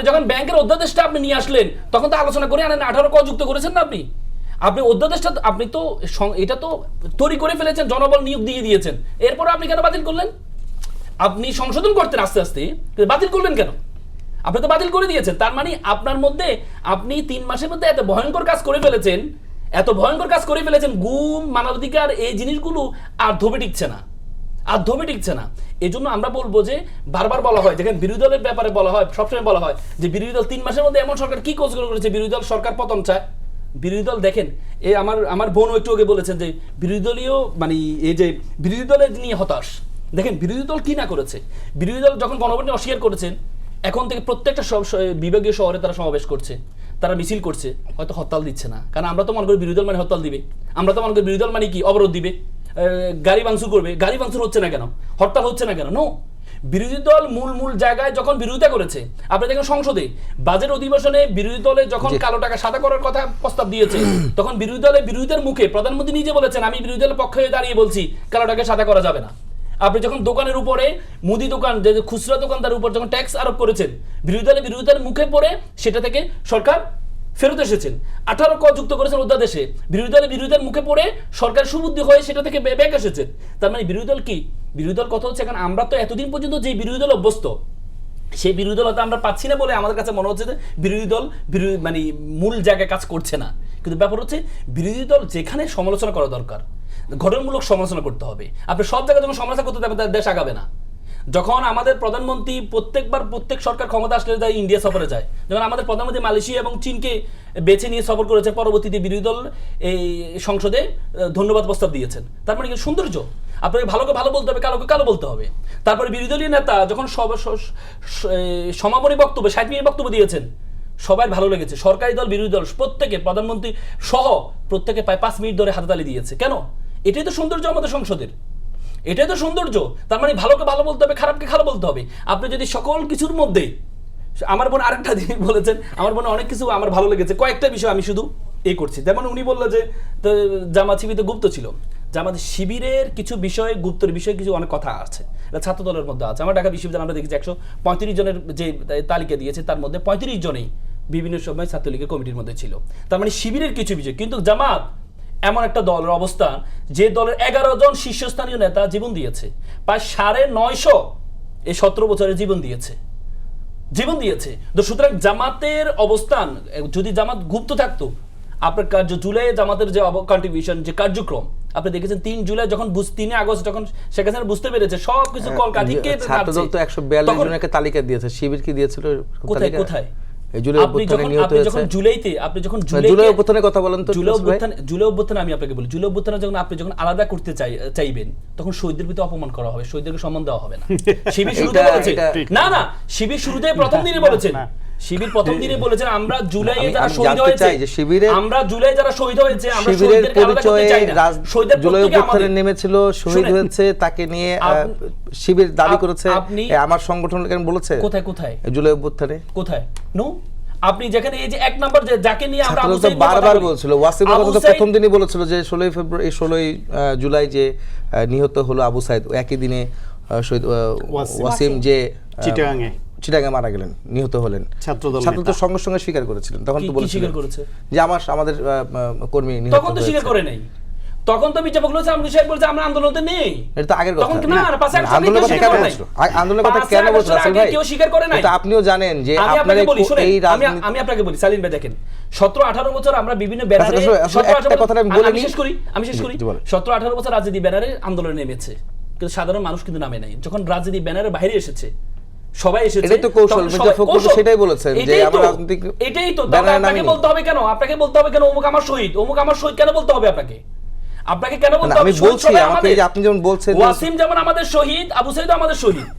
যখন ব্যাংকের অধ্যাদেশটা আপনি নিয়ে আসলেন, তখন তো আলোচনা করে আনেন, 18 ক যুক্ত করেছেন না আপনি অধ্যাদেশটা, আপনি তো এটা তো তৈরি করে ফেলেছেন, জনবল নিয়োগ দিয়ে দিয়েছেন, এরপরে আপনি কেন বাতিল করলেন? আপনি সংশোধন করতেন আস্তে আস্তে, বাতিল করলেন কেন? আপনি তো বাতিল করে দিয়েছেন। তার মানে আপনার মধ্যে আপনি 3 মাসের মধ্যে এত ভয়ঙ্কর কাজ করে ফেলেছেন, গুম, মানবাধিকার, এই জিনিসগুলো আর ধোপে টিকছে না। এই জন্য আমরা বলবো যে বারবার বলা হয়, যেখানে বিরোধী দলের ব্যাপারে বলা হয়, সবসময় বলা হয় যে বিরোধী দল 3 মাসের মধ্যে এমন সরকার কি কাজ করেছে, বিরোধী দল সরকার পতন চায়। বিরোধী দল দেখেন, এই আমার বোন একটু আগে বলেছেন যে বিরোধী দলীয় মানে এই যে বিরোধী দলের নিয়ে হতাশ। দেখেন বিরোধী দল কি না করেছে। বিরোধী দল যখন গণভোটে অস্বীকার করেছেন, এখন থেকে প্রত্যেকটা বিভাগীয় শহরে তারা সমাবেশ করছে, তারা মিছিল করছে, হয়তো হরতাল দিচ্ছে না, কারণ আমরা তো মনে করি বিরোধী দল মানে হরতাল দিবে, আমরা তো মনে করি বিরোধী দল মানে কি অবরোধ দিবে, গাড়ি ভাঙচুর করবে। গাড়ি ভাঙচুর হচ্ছে না কেন, হরতাল হচ্ছে না কেন? নো, বিরোধী দল মূল জায়গায় যখন বিরোধিতা করেছে, আপনি দেখেন সংসদে বাজেট অধিবেশনে বিরোধী দলে যখন কালো টাকা সাদা করার কথা প্রস্তাব দিয়েছে, তখন বিরোধীদের মুখে প্রধানমন্ত্রী নিজে বলেছেন, আমি বিরোধী দলের পক্ষে দাঁড়িয়ে বলছি কালো টাকা সাদা করা যাবে না। আপনি যখন দোকানের উপরে, মুদি দোকান, যে খুচরা দোকানদার উপর যখন ট্যাক্স আরোপ করেছেন, বিরোধীদের মুখে পড়ে সেটা থেকে সরকার ফেরত এসেছেন। 18 ক যুক্ত করেছেন অধ্যাদেশে, বিরোধীদের মুখে পড়ে সরকার সুবুদ্ধি হয়ে সেটা থেকে ব্যাক এসেছেন। তার মানে বিরোধী দল কি? বিরোধী দল কথা হচ্ছে, এখন আমরা তো এতদিন পর্যন্ত যে বিরোধী দল অভ্যস্ত, সেই বিরোধী দল হয়তো আমরা পাচ্ছি না বলে আমাদের কাছে মনে হচ্ছে যে বিরোধী দল মানে মূল জায়গায় কাজ করছে না। কিন্তু ব্যাপার হচ্ছে বিরোধী দল যেখানে সমালোচনা করা দরকার, গঠনমূলক সমালোচনা করতে হবে। আপনি সব জায়গায় যখন সমালোচনা করতে যাবেন, দেশ আগাবে না। যখন আমাদের প্রধানমন্ত্রী প্রত্যেক সরকার ক্ষমতা আসলে ইন্ডিয়া সফরে যায়, যেমন আমাদের প্রধানমন্ত্রী মালয়েশিয়া এবং চীনকে বেছে নিয়ে সফর করেছে, পরবর্তীতে বিরোধী দল এই সংসদে ধন্যবাদ প্রস্তাব দিয়েছেন। তার মানে সৌন্দর্য, আপনাকে ভালোকে ভালো বলতে হবে, কালোকে কালো বলতে হবে। তারপরে বিরোধী দলীয় নেতা যখন সমাপনী বক্তব্য 60 মিনিট বক্তব্য দিয়েছেন, সবাই ভালো লেগেছে। সরকারি দল বিরোধী দল প্রত্যেকে, প্রধানমন্ত্রী সহ প্রত্যেকে প্রায় 5 মিনিট ধরে হাততালি দিয়েছে। কেন? এটাই তো সৌন্দর্য আমাদের সংসদের, এটাই তো সৌন্দর্য। তার মানে ভালোকে ভালো বলতে হবে, খারাপকে খারাপ বলতে হবে। আপনি যদি সকল কিছুর মধ্যে, আমার বোন আরেকটা জিনিস বলেছেন, আমার বোন অনেক কিছু আমার ভালো লেগেছে, কয়েকটা বিষয় আমি শুধু করছি। যেমন উনি বললো যে জামাত শিবিরে গুপ্ত ছিল, জামাত শিবিরের কিছু বিষয়ে, গুপ্তের বিষয়ে কিছু অনেক কথা আছে, এটা ছাত্র দলের মধ্যে আছে। আমরা ঢাকা বিশ্ববিদ্যালয়ে আমরা দেখেছি 135 জনের যে তালিকা দিয়েছে, তার মধ্যে 35 জনেই বিভিন্ন সময় ছাত্রলীগের কমিটির মধ্যে ছিল। তার মানে শিবিরের কিছু বিষয়। কিন্তু জামাত এমন একটা দলের অবস্থান, যে দলের 11 জন শীর্ষস্থানীয় নেতা জীবন দিয়েছে, প্রায় 950 এই 17 বছরে জীবন দিয়েছে। তো সুতরাং জামাতের অবস্থান, যদি জামাত গুপ্ত থাকতো, আপনার জুলাই জামাতের যে কন্ট্রিবিউশন, যে কার্যক্রম আপনি দেখেছেন, 3 জুলাই যখন 3 আগস্ট যখন শেখ হাসিনা বুঝতে পেরেছে সবকিছু কলকাঠিকে, ছাত্রদল তো 142 জনকে তালিকা দিয়েছে, শিবির কি দিয়েছিল? কোথায়? জুলাই অভ্যুত্থানের কথা বলেন তো। জুলাই অভ্যুত্থানে আমি আপনাকে বলি, জুলাই অভ্যুত্থানে যখন আপনি যখন আলাদা করতে চাইবেন, তখন শহীদদের প্রতি অপমান করা হবে, শহীদদেরকে সম্মান দেওয়া হবে না। শিবির শুরুতে বলেছে, না শিবির শুরুতে প্রথম দিনে বলেছেন, শিবির প্রথম দিনে বলেছেন আমরা জুলাইয়ে যারা শহীদ হয়েছে, আমরা জুলাই যারা শহীদ হয়েছে, আমরা শহীদদেরকে আলাদা করতে চাই না। শহীদদের জুলাই অভ্যুত্থানে নেমেছিল, শহীদ হয়েছে, তাকে নিয়ে শিবির দাবি করেছে, আমার সংগঠন কেন বলেছে? কোথায় জুলাই অভ্যুত্থানে কোথায়? নো, আপনি যেখানে এই যে 1 নম্বর যে যাকে নিয়ে আমরা বারবার বলছিল, ওয়াসিমের কথা তো প্রথম দিনই বলেছিল যে 16 জুলাই যে নিহত হলো আবু সাইদ, একই দিনে শহীদ ওয়াসিম যে চিটাগাঙ্গে মারা গেলেন, নিহত হলেন। ছাত্রদল সঙ্গে সঙ্গে স্বীকার করেছিলেন, তখন তো বলেছিলেন যে আমাদের কর্মী নিহত। তখন তো স্বীকার করে নাই, তখন তো বিচার বলছে আমরা সাহেব বলছে আমরা আন্দোলনে নেই। এটা তো আগের কথা। তখন না আন্দোলনের কথা কেন বলছো? আন্দোলনের কথা কেন বলছো আসল ভাই? কেউ স্বীকার করে নাই। এটা আপনিও জানেন যে আপনারা এই আমি আপনাকে বলি সালিম ভাই, দেখেন 17-18 বছর আমরা বিভিন্ন ব্যানারে, একটা কথা আমি বলে নিই, আমি শেষ করি 17-18 বছর রাজনীতি ব্যানারে আন্দোলনে নেমেছে, কিন্তু সাধারণ মানুষ কিন্তু নামে নাই। যখন রাজনীতি ব্যানারে বাইরে এসেছে, সবাই এসেছে, এটাই তো কৌশল, তখন মির্জা সবাই- ফখরুল কৌশল। সেটাই বলেছেন যে এটাই আমার তো, রাজনৈতিক এটাই তো ব্যানারে আপনাকে নামিনি। বলতে হবে কেন? আপনাকে বলতে হবে কেন অমুক আমার শহীদ, অমুক আমার শহীদ কেন বলতে হবে আপনাকে? আপনাকে কেন বলতে না, হবে? আমি শহীদ বলছি, সবাই আমাকে আমাদের। এই যে আপনি যেমন বলছেন যে- ওয়াসিম যেমন আমাদের শহীদ, আবু সাইদ আমাদের শহীদ।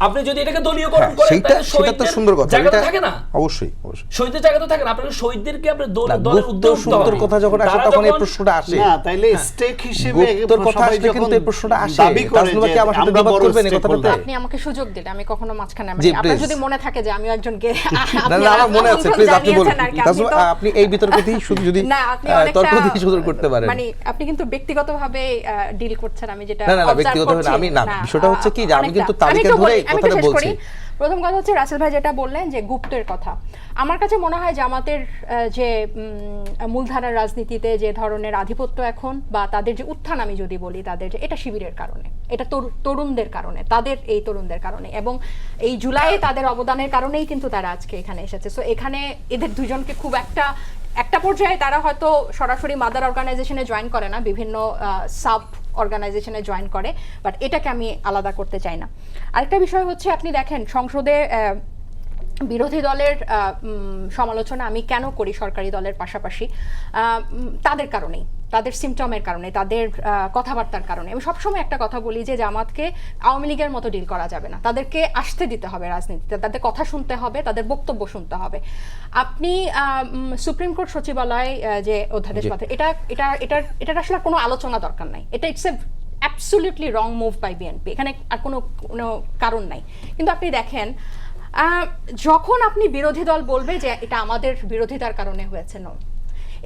আপনি যদি এটাকে দলীয়করণ হ্যাঁ, করেন সেটা তাহলে সেটা তো শহীদদের সুন্দর কথা, জায়গাটা এটা থাকে না, অবশ্যই অবশ্যই। শহীদের জায়গা তো থাকে না। আপনাকে শহীদদেরকে আপনি না, দলের গুপ্ত উদ্যোগ উঠতে সুন্দর হবে। কথা যখন আসে তারা তখন এই যখন- প্রশ্নটা আসে। না তাইলে স্টেক হিসেবে গুপ্তর কথা সবাই আসলে যখন কিন্তু এই প্রশ্নটা আসে। দাবি করে তাসনিমা কি যে আমার সাথে আমরা বিবাদ বড় করবেন এই stakeholder। কথাটাতে? আপনি আমাকে সুযোগ দিলে আমি কখনো মাঝখানে জি, আপনার please। যদি মনে থাকে যে আমি একজনকে না না আমার মনে আছে, প্লিজ আপনি বলুন। তাসনিমা, আপনি এই বিতর্কতেই শুধু যদি না আপনি অনেকটা তর্ক দিয়ে শুরু করতে পারেন। মানে আপনি কিন্তু ব্যক্তিগতভাবে ডিল করছেন, আমি যেটা না, না, না, observe ব্যক্তিগতভাবে করছি। আমি না, বিষয়টা হচ্ছে কি যে আমি অনেকটা। কিন্তু তালিকা একটু ধরে বলি, আমি একটু কথাটা শেষ বলছি। করি। প্রথম কথা হচ্ছে রাসেল ভাই যেটা বললেন যে গুপ্তের কথা, আমার কাছে মনে হয় জামাতের যে মূলধারার রাজনীতিতে যে ধরনের আধিপত্য এখন বা তাদের যে উত্থান, আমি যদি বলি তাদের যে এটা শিবিরের কারণে, এটা তরুণদের কারণে, তাদের এই তরুণদের কারণে এবং এই জুলাইয়ে তাদের অবদানের কারণেই কিন্তু তারা আজকে এখানে এসেছে। সো এখানে এদের দুজনকে খুব একটা পর্যায়ে তারা হয়তো সরাসরি মাদার অর্গানাইজেশনে জয়েন করে না, বিভিন্ন সাব অর্গানাইজেশনে জয়েন করে, বাট এটাকে আমি আলাদা করতে চাই না। আরেকটা বিষয় হচ্ছে আপনি দেখেন সংসদে বিরোধী দলের সমালোচনা আমি কেন করি সরকারি দলের পাশাপাশি, তাদের কারণেই, তাদের সিমটমের কারণে, তাদের কথাবার্তার কারণে। আমি সবসময় একটা কথা বলি যে জামাতকে আওয়ামী লীগের মতো ডিল করা যাবে না, তাদেরকে আসতে দিতে হবে রাজনীতিতে, তাদের কথা শুনতে হবে, তাদের বক্তব্য শুনতে হবে। আপনি সুপ্রিম কোর্ট সচিবালয় যে অধ্যাদেশ পাঠান, এটার আসলে কোনো আলোচনা দরকার নাই, এটা it's a absolutely wrong move by BNP, এখানে আর কোনো কারণ নাই। কিন্তু আপনি দেখেন যখন আপনি বিরোধী দল বলবে যে এটা আমাদের বিরোধিতার কারণে হয়েছে, না,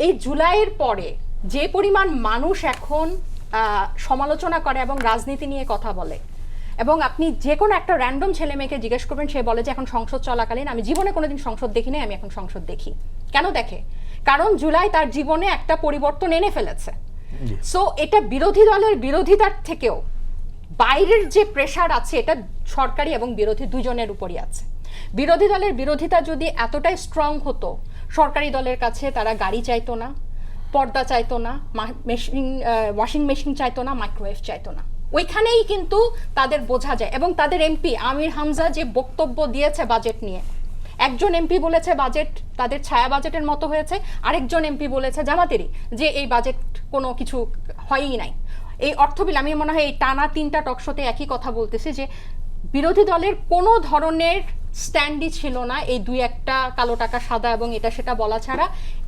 এই জুলাইয়ের পরে যে পরিমাণ মানুষ এখন সমালোচনা করে এবং রাজনীতি নিয়ে কথা বলে, এবং আপনি যে কোনো একটা র্যান্ডম ছেলে মেয়েকে জিজ্ঞেস করবেন, সে বলে যে এখন সংসদ চলাকালীন আমি জীবনে কোনোদিন সংসদ দেখি নাই, আমি এখন সংসদ দেখি। কেন দেখে? কারণ জুলাই তার জীবনে একটা পরিবর্তন এনে ফেলেছে। সো এটা বিরোধী দলের বিরোধিতার থেকেও বাইরের যে প্রেশার আছে এটা সরকারি এবং বিরোধী দুজনের উপরই আছে। বিরোধী দলের বিরোধিতা যদি এতটাই স্ট্রং হতো, সরকারি দলের কাছে তারা গাড়ি চাইতো না, পর্দা চাইতো না, ওয়াশিং মেশিন চাইতো না, মাইক্রোওয়েভ চাইতো না। ওইখানেই কিন্তু তাদের বোঝা যায়। এবং তাদের এমপি আমির হামজা যে বক্তব্য দিয়েছে বাজেট নিয়ে, একজন এমপি বলেছে বাজেট তাদের ছায়া বাজেটের মতো হয়েছে, আরেকজন এমপি বলেছে জামাতেরই যে এই বাজেট কোনো কিছু হয়ই নাই। এই অর্থ বিল, আমি মনে হয় এই টানা 3টা টকশোতে একই কথা বলতেছি যে বিরোধী দলের কোনো ধরনের স্ট্যান্ডই ছিল না এই 2-1টা কালো টাকা সাদা এবং এটা সেটা বলা ছাড়া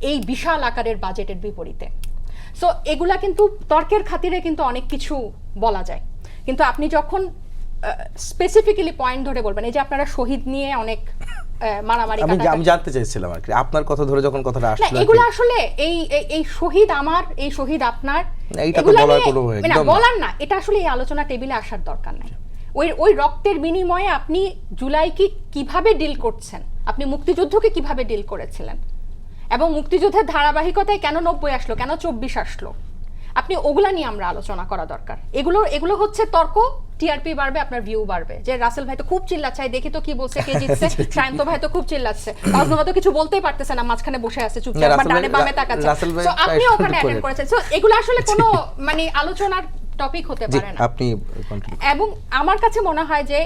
এই বিশাল আকারের বাজেটের বিপরীতে। সো এগুলা কিন্তু তর্কের খাতিরে কিন্তু অনেক কিছু বলা যায়, কিন্তু আপনি যখন স্পেসিফিক্যালি পয়েন্ট ধরে বলবেন, এই যে আপনারা শহীদ নিয়ে অনেক মারামারি, আমি জানতে চাইছিলাম আর কি আপনার কথা ধরে যখন কথাটা না, আসলো, এগুলো আসলে এই শহীদ আমার, এই শহীদ আপনার, এইটা তো বলার কোনো একদম বলার না, এটা আসলে এই আলোচনা টেবিলে আসার দরকার নাই। ওই রক্তের বিনিময়ে আপনি জুলাইকে কিভাবে ডিল করছেন, আপনি মুক্তিযুদ্ধকে কিভাবে ডিল করেছিলেন, এবং মুক্তিযুদ্ধের ধারাবাহিকতায় কেন 90 আসলো, কেন 24 আসলো, আপনি ওগুলা নিয়ে আমরা আলোচনা করা দরকার। এগুলো হচ্ছে তর্ক, টিআরপি বাড়বে, আপনার ভিউ বাড়বে, যে রাসেল ভাই তো খুব চিল্লাচ্ছে, দেখি তো কি বলছে, কে জিতছে, সায়ন্ত ভাই তো খুব চিল্লাচ্ছে, তাজনুমা তো কিছু বলতেই পারতেছে না, মাঝখানে বসে আছে চুপচাপ, বা ডানে বামে তাকাচ্ছে। সো আপনি ওখানে অ্যাটেন্ড করেছেন। সো এগুলো আসলে কোনো মানে আলোচনার টপিক হতে পারে না। আপনি এবং আমার কাছে মনে হয় যে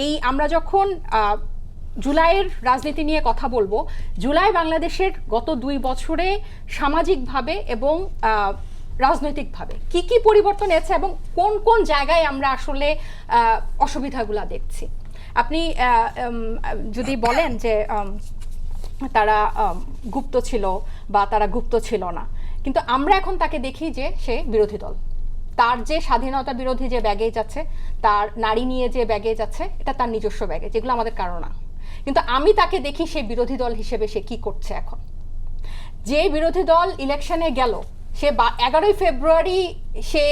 এই আমরা যখন জুলাইয়ের রাজনীতি নিয়ে কথা বলবো, জুলাই বাংলাদেশের গত 2 বছরে সামাজিকভাবে এবং রাজনৈতিকভাবে কি কি পরিবর্তন এসেছে এবং কোন কোন জায়গায় আমরা আসলে অসুবিধাগুলো দেখছি। আপনি যদি বলেন যে তারা গুপ্ত ছিল বা তারা গুপ্ত ছিল না, কিন্তু আমরা এখন তাকে দেখি যে সে বিরোধী দল, তার যে স্বাধীনতা বিরোধী যে ব্যাগেজ আছে, তার নারী নিয়ে যে ব্যাগেজ আছে, এটা তার নিজস্ব ব্যাগেজ, যেগুলো আমাদের কারণ না। কিন্তু আমি তাকে দেখি সে বিরোধী দল হিসেবে সে কি করছে এখন। যে বিরোধী দল ইলেকশনে গেল, সে 11ই ফেব্রুয়ারি সে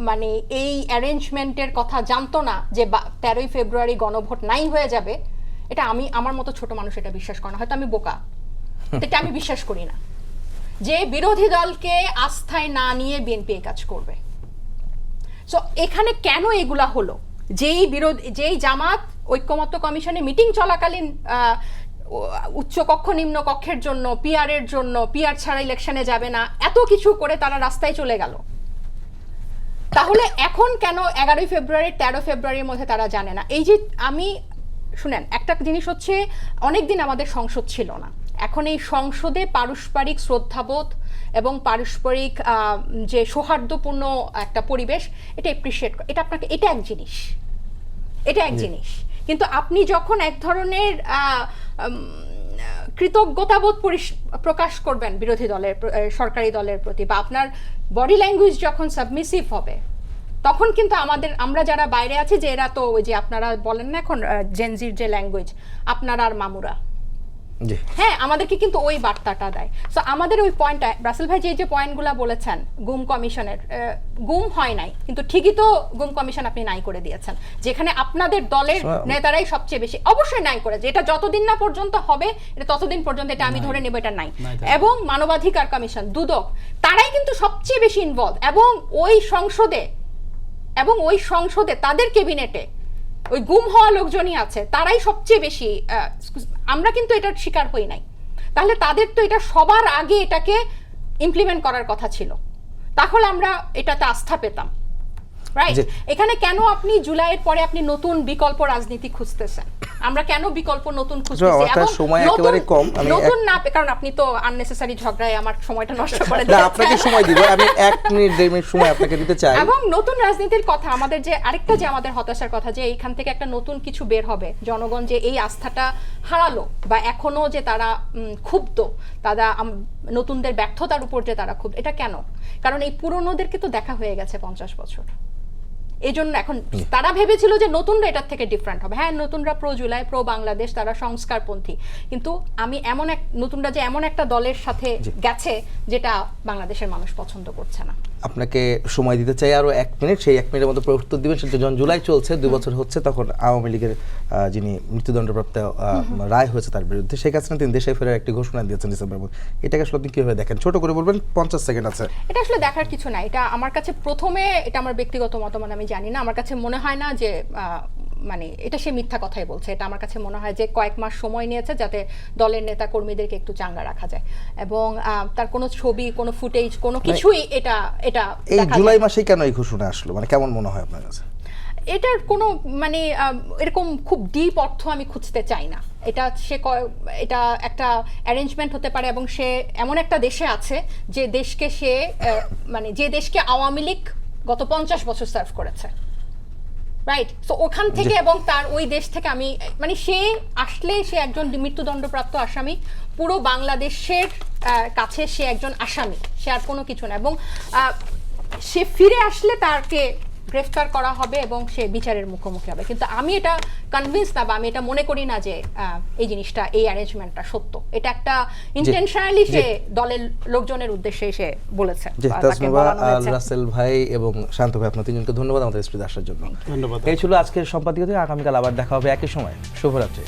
মানে এই অ্যারেঞ্জমেন্টের কথা জানতো না যে 13ই ফেব্রুয়ারি গণভোট নাই হয়ে যাবে। এটা আমার মতো ছোট মানুষ এটা বিশ্বাস করে না, হয়তো আমি বোকা, এটা আমি বিশ্বাস করি না যে বিরোধী দলকে আস্থায় না নিয়ে বিএনপি এই কাজ করবে। সো এখানে কেন এগুলা হলো? যেই জামাত ঐক্যমত্য কমিশনে মিটিং চলাকালীন উচ্চ কক্ষ নিম্ন কক্ষের জন্য, পিআর এর জন্য, পিআর ছাড়া ইলেকশনে যাবে না, এত কিছু করে তারা রাস্তায় চলে গেল, তাহলে এখন কেন 11ই ফেব্রুয়ারি 13 ফেব্রুয়ারির মধ্যে তারা জানে না? এই যে আমি শুনেন, একটা জিনিস হচ্ছে অনেকদিন আমাদের সংসদ ছিল না, এখন এই সংসদে পারস্পরিক শ্রদ্ধাবোধ এবং পারস্পরিক যে সৌহার্দ্যপূর্ণ একটা পরিবেশ, এটা এপ্রিসিয়েট, এটা আপনাকে, এটা এক জিনিস, এটা এক জিনিস। কিন্তু আপনি যখন এক ধরনের কৃতজ্ঞতাবোধ প্রকাশ করবেন বিরোধী দলের, সরকারি দলের প্রতি, বা আপনার বডি ল্যাঙ্গুয়েজ যখন সাবমিসিভ হবে, তখন কিন্তু আমরা যারা বাইরে আছি, যে এরা তো ওই যে আপনারা বলেন না এখন জেনজির যে ল্যাঙ্গুয়েজ, আপনারা আর মামুরা, হ্যাঁ, আমাদেরকে কিন্তু ওই বার্তাটা দেয়। সো আমাদের ওই পয়েন্টটা, রাসেল ভাই যে পয়েন্টগুলো বলেছেন, গুম কমিশনের, গুম হয় নাই, কিন্তু ঠিকই তো গুম কমিশন আপনি নাই করে দিয়েছেন, যেখানে আপনাদের দলের নেতারাই সবচেয়ে বেশি, অবশ্যই নাই করেছে, এটা যতদিন না পর্যন্ত হবে, এটা ততদিন পর্যন্ত এটা আমি ধরে নেব এটা নাই। এবং মানবাধিকার কমিশন, দুদক, তারাই কিন্তু সবচেয়ে বেশি ইনভলভ, এবং ওই সংসদে তাদের ক্যাবিনেটে ওই গুম হওয়া লোকজনই আছে, তারাই সবচেয়ে বেশি, আমরা কিন্তু এটার শিকার হই নাই। তাহলে তাদের তো এটা সবার আগে এটাকে ইমপ্লিমেন্ট করার কথা ছিল, তাহলে আমরা এটাতে আস্থা পেতাম, রাইট? এখানে কেন আপনি জুলাইয়ের পরে আপনি নতুন বিকল্প রাজনীতি খুঁজতেছেন? আমরা কেন বিকল্প নতুন খুঁজতেছি? এবং সময় একেবারে কম, আমি নতুন না, কারণ আপনি তো আননেসেসারি ঝগড়ায় আমার সময়টা নষ্ট করে দিয়েছেন। না, আপনাকে সময় দিব, আমি 1 মিনিট 1.5 মিনিট সময় আপনাকে দিতে চাই। এবং নতুন রাজনীতির কথা, আমাদের যে আরেকটা, যে আমাদের হতাশার কথা, যে এইখান থেকে একটা নতুন কিছু বের হবে, জনগণ যে এই আস্থাটা হারালো, বা এখনো যে তারা ক্ষুব্ধ, তারা নতুনদের ব্যর্থতার উপর যে তারা ক্ষুব্ধ, এটা কেন? কারণ এই পুরনোদেরকে তো দেখা হয়ে গেছে 50 বছর। এই জন্য এখন তারা ভেবেছিল যে নতুনরা এটার থেকে ডিফারেন্ট হবে। হ্যাঁ, নতুনরা প্রো জুলাই, প্রো বাংলাদেশ, তারা সংস্কারপন্থী, কিন্তু নতুনরা যে এমন একটা দলের সাথে গেছে যেটা বাংলাদেশের মানুষ পছন্দ করছে না। আপনাকে সময় দিতে চাই আরো 1 মিনিট, সেই 1 মিনিটের মধ্যে উত্তর দিবেন। সেটা যখন জুলাই চলছে, 2 বছর হচ্ছে, তখন আওয়ামী লীগের যিনি মৃত্যুদণ্ডপ্রাপ্ত রায় হয়েছে তার বিরুদ্ধে শেখ হাসিনা তিনি দেশে ফেরার একটি ঘোষণা দিয়েছেন ডিসেম্বরের মধ্যে। এটাকে আসলে আপনি কিভাবে দেখেন? ছোট করে বলবেন, 50 সেকেন্ড আছে। এটা আসলে দেখার কিছু না। এটা আমার কাছে, প্রথমে এটা আমার ব্যক্তিগত মতামত, আমি জানি না, আমার কাছে মনে হয় না যে মানে এটা সে মিথ্যা কথাই বলছে। এটা আমার কাছে মনে হয় যে কয়েক মাস সময় নিয়েছে যাতে দলের নেতা কর্মীদেরকে একটু চাঙ্গা রাখা যায়, এবং তার কোনো ছবি, কোনো ফুটেজ, কোনো কিছুই এটা এই জুলাই মাসেই কেন এই ঘোষণা আসলো, মানে কেমন মনে হয় আপনার কাছে? এটার কোনো মানে এরকম খুব ডিপ অর্থ আমি খুঁজতে চাই না। এটা এটা একটা অ্যারেঞ্জমেন্ট হতে পারে, এবং সে এমন একটা দেশে আছে যে দেশকে সে মানে যে দেশকে আওয়ামী লীগ গত 50 বছর সার্ভ করেছে, রাইট? সো ওখান থেকে এবং তার ওই দেশ থেকে আমি মানে সে আসলে সে একজন মৃত্যুদণ্ডপ্রাপ্ত আসামি, পুরো বাংলাদেশের কাছে সে একজন আসামি, সে আর কোনো কিছু না। এবং সে ফিরে আসলে তাকে গ্রেফতার করা হবে এবং সে বিচারের মুখোমুখি হবে। কিন্তু আমি এটা কনভিন্স না, বা আমি এটা মনে করি না যে এই জিনিসটা, এই অ্যারেঞ্জমেন্টটা সত্য। এটা একটা ইন্টেনশনালি সে দলের লোকজনের উদ্দেশ্যে এসে বলেছে। রাসেল ভাই এবং শান্ত ভাই, আপনার তিনজনকে ধন্যবাদ আমাদের স্টুডিওতে আসার জন্য। ধন্যবাদ। এই ছিল আজকের সম্পাদকীয়তে। আগামীকাল আবার দেখা হবে একই সময়। শুভরাত্রি।